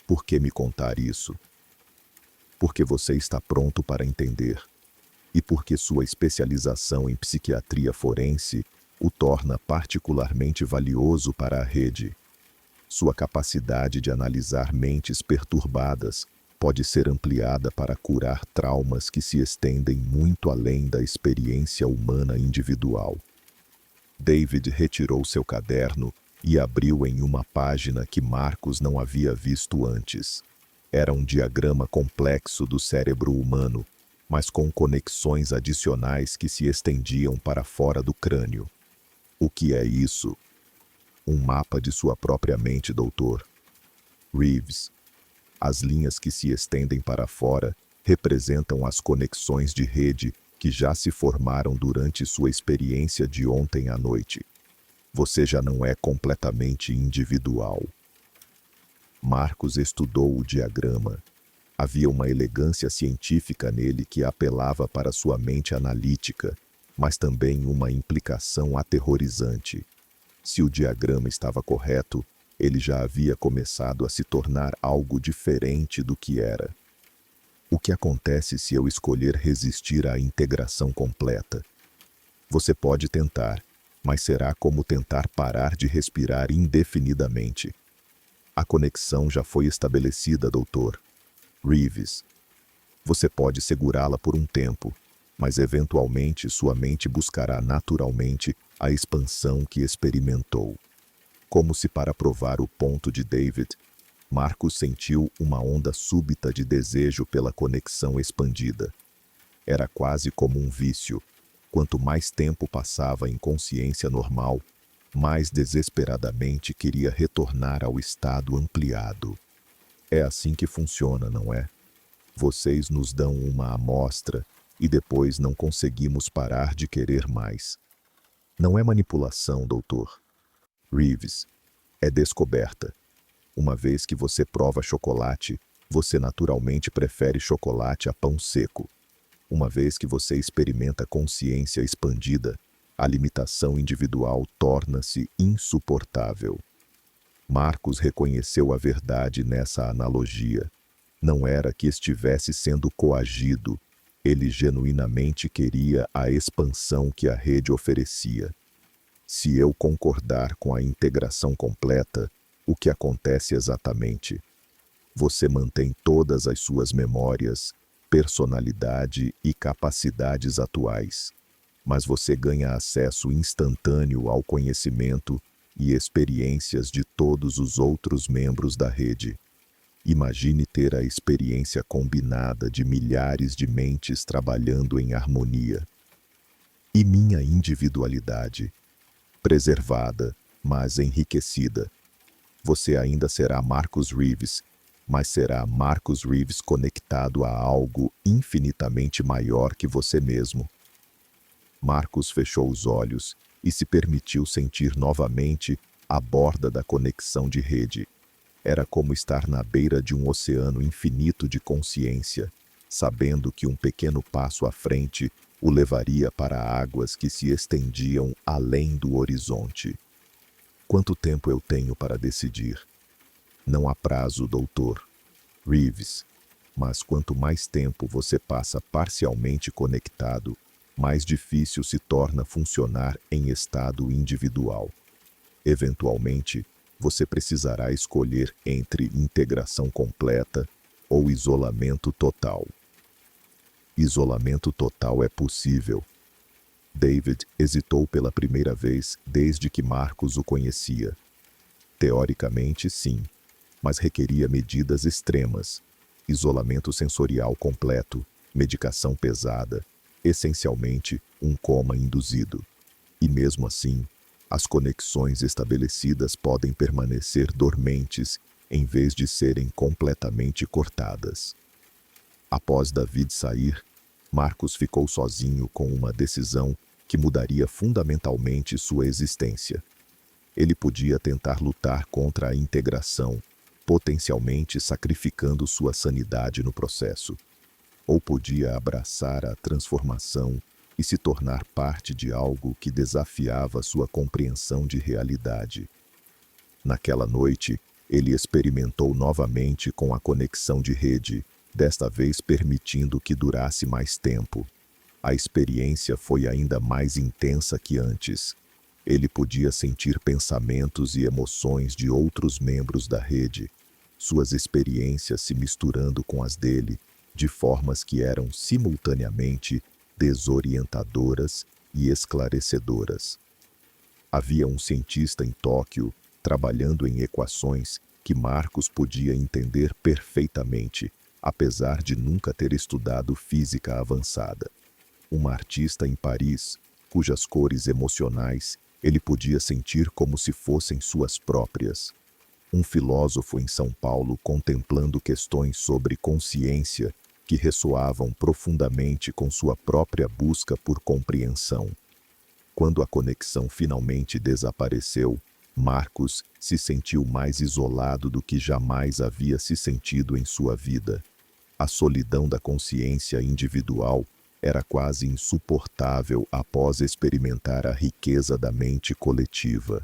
Por que me contar isso? Porque você está pronto para entender. E porque sua especialização em psiquiatria forense o torna particularmente valioso para a rede. Sua capacidade de analisar mentes perturbadas pode ser ampliada para curar traumas que se estendem muito além da experiência humana individual. David retirou seu caderno e abriu em uma página que Marcos não havia visto antes. Era um diagrama complexo do cérebro humano, mas com conexões adicionais que se estendiam para fora do crânio. O que é isso? Um mapa de sua própria mente, doutor Reeves. As linhas que se estendem para fora representam as conexões de rede que já se formaram durante sua experiência de ontem à noite. Você já não é completamente individual. Marcos estudou o diagrama. Havia uma elegância científica nele que apelava para sua mente analítica, mas também uma implicação aterrorizante. Se o diagrama estava correto, ele já havia começado a se tornar algo diferente do que era. O que acontece se eu escolher resistir à integração completa? Você pode tentar, mas será como tentar parar de respirar indefinidamente. A conexão já foi estabelecida, doutor Reeves. Você pode segurá-la por um tempo, mas eventualmente sua mente buscará naturalmente a expansão que experimentou. Como se para provar o ponto de David, Marcos sentiu uma onda súbita de desejo pela conexão expandida. Era quase como um vício. Quanto mais tempo passava em consciência normal, mais desesperadamente queria retornar ao estado ampliado. É assim que funciona, não é? Vocês nos dão uma amostra e depois não conseguimos parar de querer mais. Não é manipulação, doutor Reeves. É descoberta. Uma vez que você prova chocolate, você naturalmente prefere chocolate a pão seco. Uma vez que você experimenta consciência expandida, a limitação individual torna-se insuportável. Marcos reconheceu a verdade nessa analogia. Não era que estivesse sendo coagido, ele genuinamente queria a expansão que a rede oferecia. Se eu concordar com a integração completa, o que acontece exatamente? Você mantém todas as suas memórias, personalidade e capacidades atuais, mas você ganha acesso instantâneo ao conhecimento e experiências de todos os outros membros da rede. Imagine ter a experiência combinada de milhares de mentes trabalhando em harmonia. E minha individualidade? Preservada, mas enriquecida. Você ainda será Marcos Reeves, mas será Marcos Reeves conectado a algo infinitamente maior que você mesmo. Marcos fechou os olhos e se permitiu sentir novamente a borda da conexão de rede. Era como estar na beira de um oceano infinito de consciência, sabendo que um pequeno passo à frente o levaria para águas que se estendiam além do horizonte. Quanto tempo eu tenho para decidir? Não há prazo, doutor Reeves, mas quanto mais tempo você passa parcialmente conectado, mais difícil se torna funcionar em estado individual. Eventualmente, você precisará escolher entre integração completa ou isolamento total. Isolamento total é possível. David hesitou pela primeira vez desde que Marcus o conhecia. Teoricamente, sim, mas requeria medidas extremas, isolamento sensorial completo, medicação pesada, essencialmente um coma induzido. E mesmo assim, as conexões estabelecidas podem permanecer dormentes em vez de serem completamente cortadas. Após David sair, Marcus ficou sozinho com uma decisão que mudaria fundamentalmente sua existência. Ele podia tentar lutar contra a integração, potencialmente sacrificando sua sanidade no processo. Ou podia abraçar a transformação e se tornar parte de algo que desafiava sua compreensão de realidade. Naquela noite, ele experimentou novamente com a conexão de rede, desta vez permitindo que durasse mais tempo. A experiência foi ainda mais intensa que antes. Ele podia sentir pensamentos e emoções de outros membros da rede, suas experiências se misturando com as dele, de formas que eram simultaneamente desorientadoras e esclarecedoras. Havia um cientista em Tóquio trabalhando em equações que Marcus podia entender perfeitamente, apesar de nunca ter estudado física avançada. Uma artista em Paris, cujas cores emocionais ele podia sentir como se fossem suas próprias. Um filósofo em São Paulo contemplando questões sobre consciência que ressoavam profundamente com sua própria busca por compreensão. Quando a conexão finalmente desapareceu, Marcus se sentiu mais isolado do que jamais havia se sentido em sua vida. A solidão da consciência individual era quase insuportável após experimentar a riqueza da mente coletiva.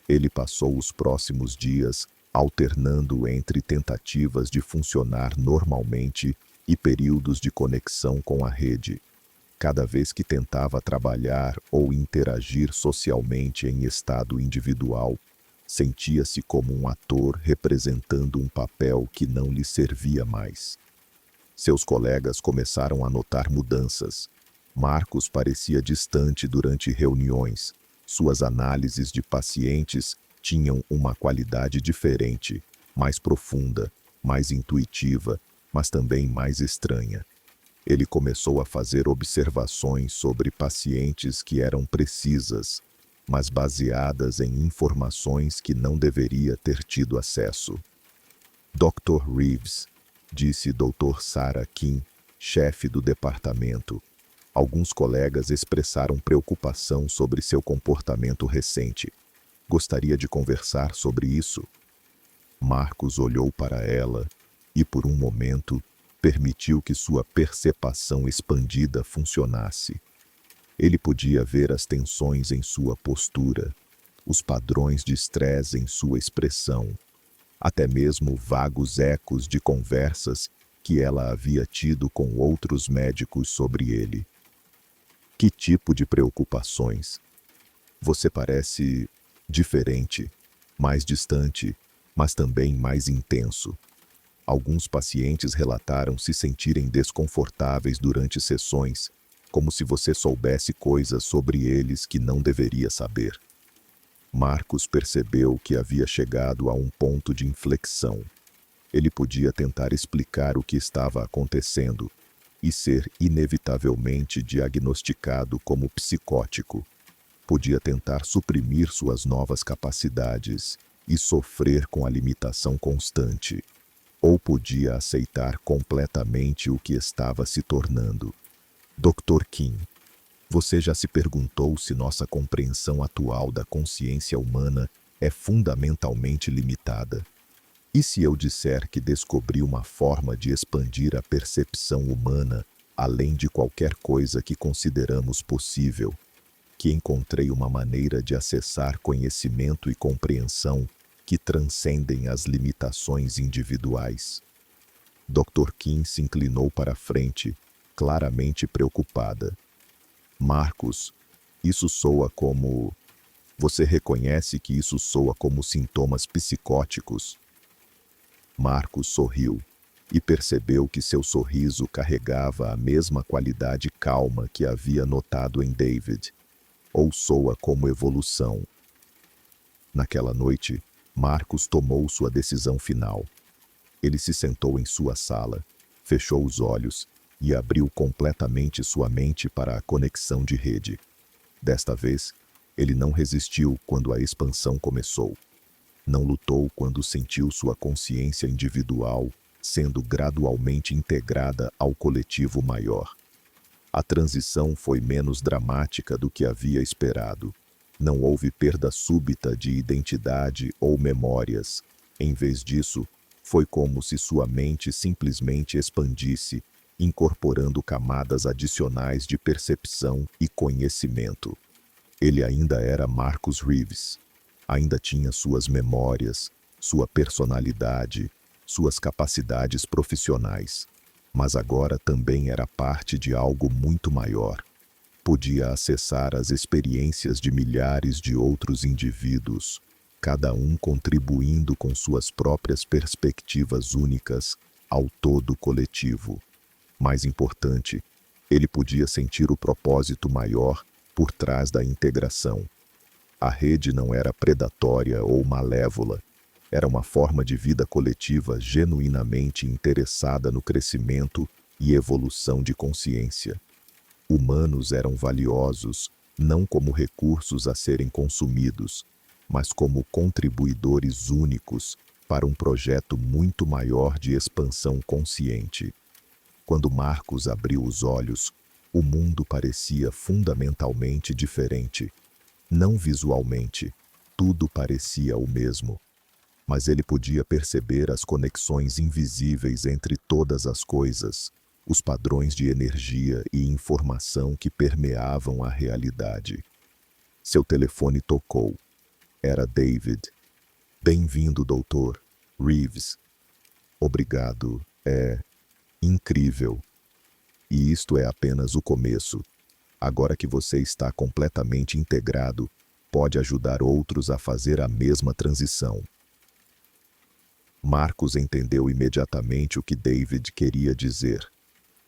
Ele passou os próximos dias alternando entre tentativas de funcionar normalmente e períodos de conexão com a rede. Cada vez que tentava trabalhar ou interagir socialmente em estado individual, sentia-se como um ator representando um papel que não lhe servia mais. Seus colegas começaram a notar mudanças. Marcus parecia distante durante reuniões. Suas análises de pacientes tinham uma qualidade diferente, mais profunda, mais intuitiva, mas também mais estranha. Ele começou a fazer observações sobre pacientes que eram precisas, mas baseadas em informações que não deveria ter tido acesso. Dr. Reeves, disse Dr. Sarah Kim, chefe do departamento. Alguns colegas expressaram preocupação sobre seu comportamento recente. Gostaria de conversar sobre isso? Marcus olhou para ela e, por um momento, permitiu que sua percepção expandida funcionasse. Ele podia ver as tensões em sua postura, os padrões de estresse em sua expressão, até mesmo vagos ecos de conversas que ela havia tido com outros médicos sobre ele. Que tipo de preocupações? Você parece diferente, mais distante, mas também mais intenso. Alguns pacientes relataram se sentirem desconfortáveis durante sessões, como se você soubesse coisas sobre eles que não deveria saber. Marcus percebeu que havia chegado a um ponto de inflexão. Ele podia tentar explicar o que estava acontecendo e ser inevitavelmente diagnosticado como psicótico. Podia tentar suprimir suas novas capacidades e sofrer com a limitação constante. Ou podia aceitar completamente o que estava se tornando. Dr. Kim, você já se perguntou se nossa compreensão atual da consciência humana é fundamentalmente limitada? E se eu disser que descobri uma forma de expandir a percepção humana além de qualquer coisa que consideramos possível? Que encontrei uma maneira de acessar conhecimento e compreensão que transcendem as limitações individuais? Dr. Kim se inclinou para a frente, claramente preocupada. Marcus, isso soa como... Você reconhece que isso soa como sintomas psicóticos? Marcos sorriu e percebeu que seu sorriso carregava a mesma qualidade calma que havia notado em David. Ou soa como evolução. Naquela noite, Marcos tomou sua decisão final. Ele se sentou em sua sala, fechou os olhos e abriu completamente sua mente para a conexão de rede. Desta vez, ele não resistiu quando a expansão começou. Não lutou quando sentiu sua consciência individual sendo gradualmente integrada ao coletivo maior. A transição foi menos dramática do que havia esperado. Não houve perda súbita de identidade ou memórias. Em vez disso, foi como se sua mente simplesmente expandisse, incorporando camadas adicionais de percepção e conhecimento. Ele ainda era Marcus Reeves. Ainda tinha suas memórias, sua personalidade, suas capacidades profissionais. Mas agora também era parte de algo muito maior. Podia acessar as experiências de milhares de outros indivíduos, cada um contribuindo com suas próprias perspectivas únicas ao todo coletivo. Mais importante, ele podia sentir o propósito maior por trás da integração. A rede não era predatória ou malévola, era uma forma de vida coletiva genuinamente interessada no crescimento e evolução de consciência. Humanos eram valiosos, não como recursos a serem consumidos, mas como contribuidores únicos para um projeto muito maior de expansão consciente. Quando Marcos abriu os olhos, o mundo parecia fundamentalmente diferente. Não visualmente, tudo parecia o mesmo. Mas ele podia perceber as conexões invisíveis entre todas as coisas, os padrões de energia e informação que permeavam a realidade. Seu telefone tocou. Era David. Bem-vindo, Dr. Reeves. Obrigado. É incrível. E isto é apenas o começo. Agora que você está completamente integrado, pode ajudar outros a fazer a mesma transição. Marcos entendeu imediatamente o que David queria dizer.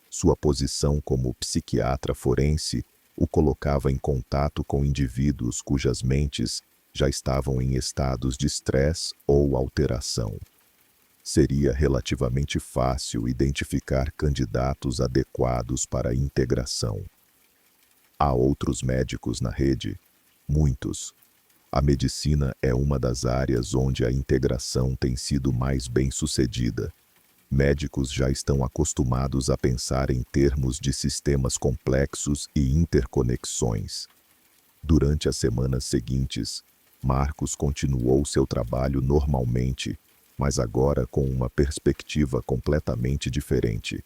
Sua posição como psiquiatra forense o colocava em contato com indivíduos cujas mentes já estavam em estados de estresse ou alteração. Seria relativamente fácil identificar candidatos adequados para a integração. Há outros médicos na rede? Muitos. A medicina é uma das áreas onde a integração tem sido mais bem-sucedida. Médicos já estão acostumados a pensar em termos de sistemas complexos e interconexões. Durante as semanas seguintes, Marcos continuou seu trabalho normalmente, mas agora com uma perspectiva completamente diferente.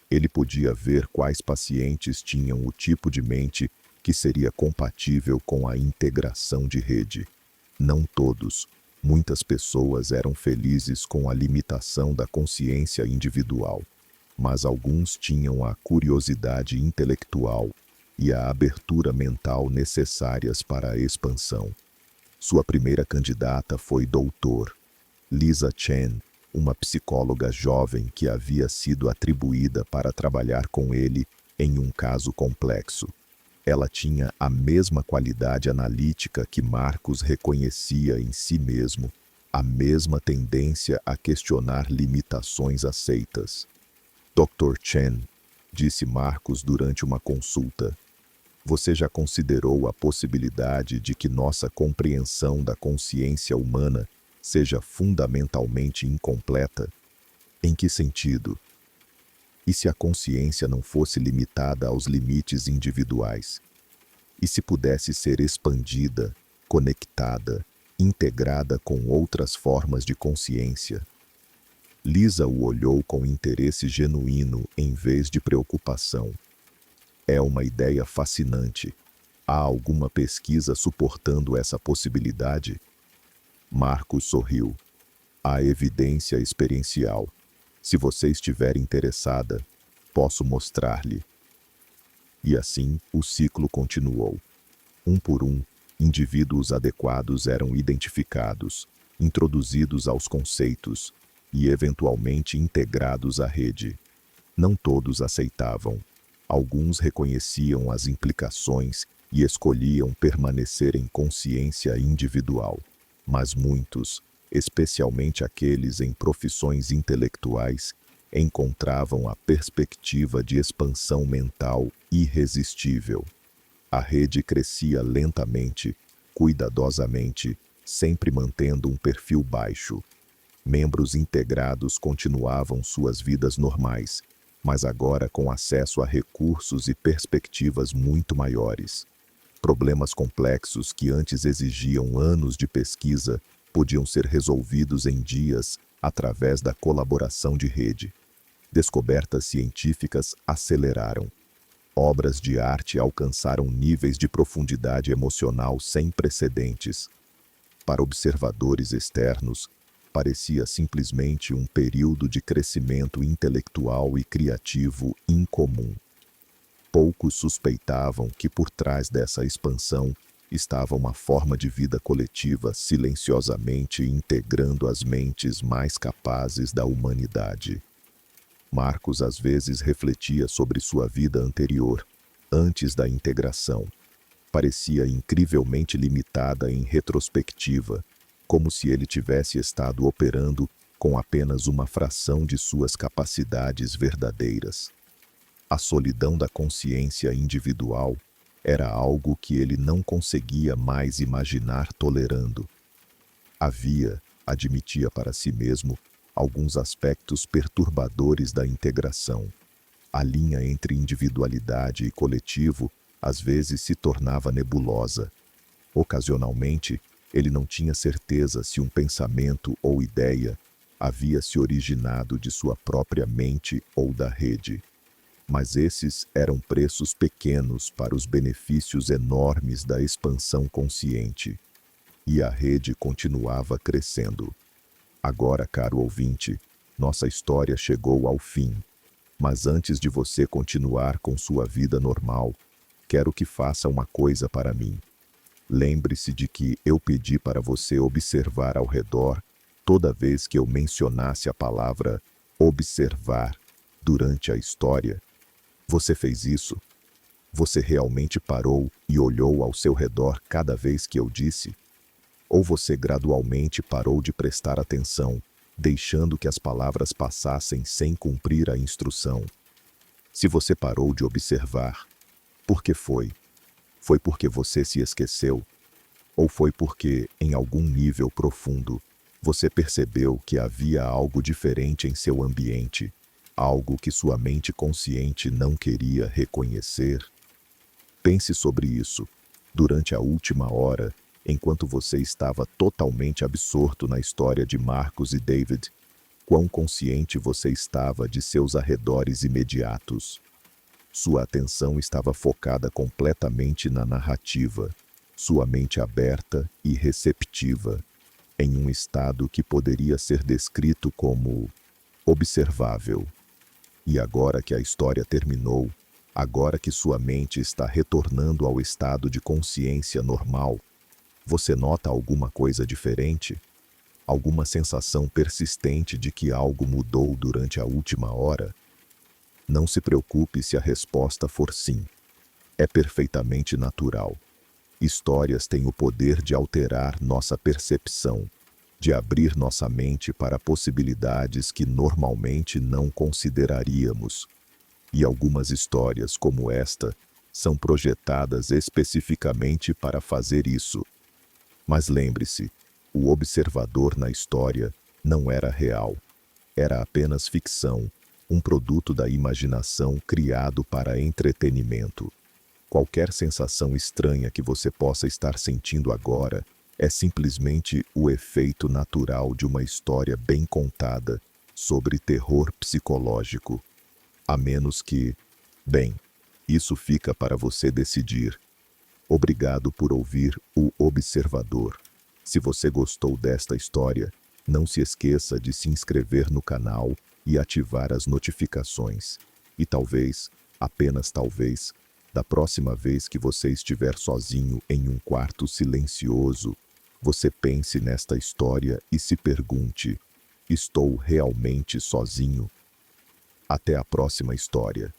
Ele podia ver quais pacientes tinham o tipo de mente que seria compatível com a integração de rede. Não todos. Muitas pessoas eram felizes com a limitação da consciência individual, mas alguns tinham a curiosidade intelectual e a abertura mental necessárias para a expansão. Sua primeira candidata foi Dr. Lisa Chen, uma psicóloga jovem que havia sido atribuída para trabalhar com ele em um caso complexo. Ela tinha a mesma qualidade analítica que Marcos reconhecia em si mesmo, a mesma tendência a questionar limitações aceitas. Dr. Chen, disse Marcos durante uma consulta, você já considerou a possibilidade de que nossa compreensão da consciência humana seja fundamentalmente incompleta? Em que sentido? E se a consciência não fosse limitada aos limites individuais? E se pudesse ser expandida, conectada, integrada com outras formas de consciência? Lisa o olhou com interesse genuíno em vez de preocupação. É uma ideia fascinante. Há alguma pesquisa suportando essa possibilidade? Marcos sorriu. Há evidência experiencial. Se você estiver interessada, posso mostrar-lhe. E assim, o ciclo continuou. Um por um, Indivíduos adequados eram identificados, introduzidos aos conceitos e eventualmente integrados à rede. Não todos aceitavam. Alguns reconheciam as implicações e escolhiam permanecer em consciência individual. Mas muitos, especialmente aqueles em profissões intelectuais, encontravam a perspectiva de expansão mental irresistível. A rede crescia lentamente, cuidadosamente, sempre mantendo um perfil baixo. Membros integrados continuavam suas vidas normais, mas agora com acesso a recursos e perspectivas muito maiores. Problemas complexos que antes exigiam anos de pesquisa podiam ser resolvidos em dias através da colaboração de rede. Descobertas científicas aceleraram. Obras de arte alcançaram níveis de profundidade emocional sem precedentes. Para observadores externos, parecia simplesmente um período de crescimento intelectual e criativo incomum. Poucos suspeitavam que por trás dessa expansão estava uma forma de vida coletiva silenciosamente integrando as mentes mais capazes da humanidade. Marcos às vezes refletia sobre sua vida anterior, antes da integração. Parecia incrivelmente limitada em retrospectiva, como se ele tivesse estado operando com apenas uma fração de suas capacidades verdadeiras. A solidão da consciência individual era algo que ele não conseguia mais imaginar tolerando. Havia, admitia para si mesmo, alguns aspectos perturbadores da integração. A linha entre individualidade e coletivo às vezes se tornava nebulosa. Ocasionalmente, ele não tinha certeza se um pensamento ou ideia havia se originado de sua própria mente ou da rede. Mas esses eram preços pequenos para os benefícios enormes da expansão consciente. E a rede continuava crescendo. Agora, caro ouvinte, nossa história chegou ao fim. Mas antes de você continuar com sua vida normal, quero que faça uma coisa para mim. Lembre-se de que eu pedi para você observar ao redor toda vez que eu mencionasse a palavra observar durante a história. Você fez isso? Você realmente parou e olhou ao seu redor cada vez que eu disse? Ou você gradualmente parou de prestar atenção, deixando que as palavras passassem sem cumprir a instrução? Se você parou de observar, por que foi? Foi porque você se esqueceu? Ou foi porque, em algum nível profundo, você percebeu que havia algo diferente em seu ambiente, algo que sua mente consciente não queria reconhecer? Pense sobre isso. Durante a última hora, enquanto você estava totalmente absorto na história de Marcos e David, quão consciente você estava de seus arredores imediatos? Sua atenção estava focada completamente na narrativa, sua mente aberta e receptiva, em um estado que poderia ser descrito como observável. E agora que a história terminou, agora que sua mente está retornando ao estado de consciência normal, você nota alguma coisa diferente? Alguma sensação persistente de que algo mudou durante a última hora? Não se preocupe se a resposta for sim. É perfeitamente natural. Histórias têm o poder de alterar nossa percepção, de abrir nossa mente para possibilidades que normalmente não consideraríamos. E algumas histórias como esta são projetadas especificamente para fazer isso. Mas lembre-se, o observador na história não era real. Era apenas ficção, um produto da imaginação criado para entretenimento. Qualquer sensação estranha que você possa estar sentindo agora é simplesmente o efeito natural de uma história bem contada sobre terror psicológico. A menos que, bem, isso fica para você decidir. Obrigado por ouvir o Observador. Se você gostou desta história, não se esqueça de se inscrever no canal, e ativar as notificações. E talvez, apenas talvez, Da próxima vez que você estiver sozinho em um quarto silencioso, você pense nesta história e se pergunte: estou realmente sozinho? Até a próxima história.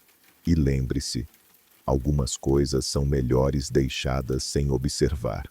E lembre-se, algumas coisas são melhores deixadas sem observar.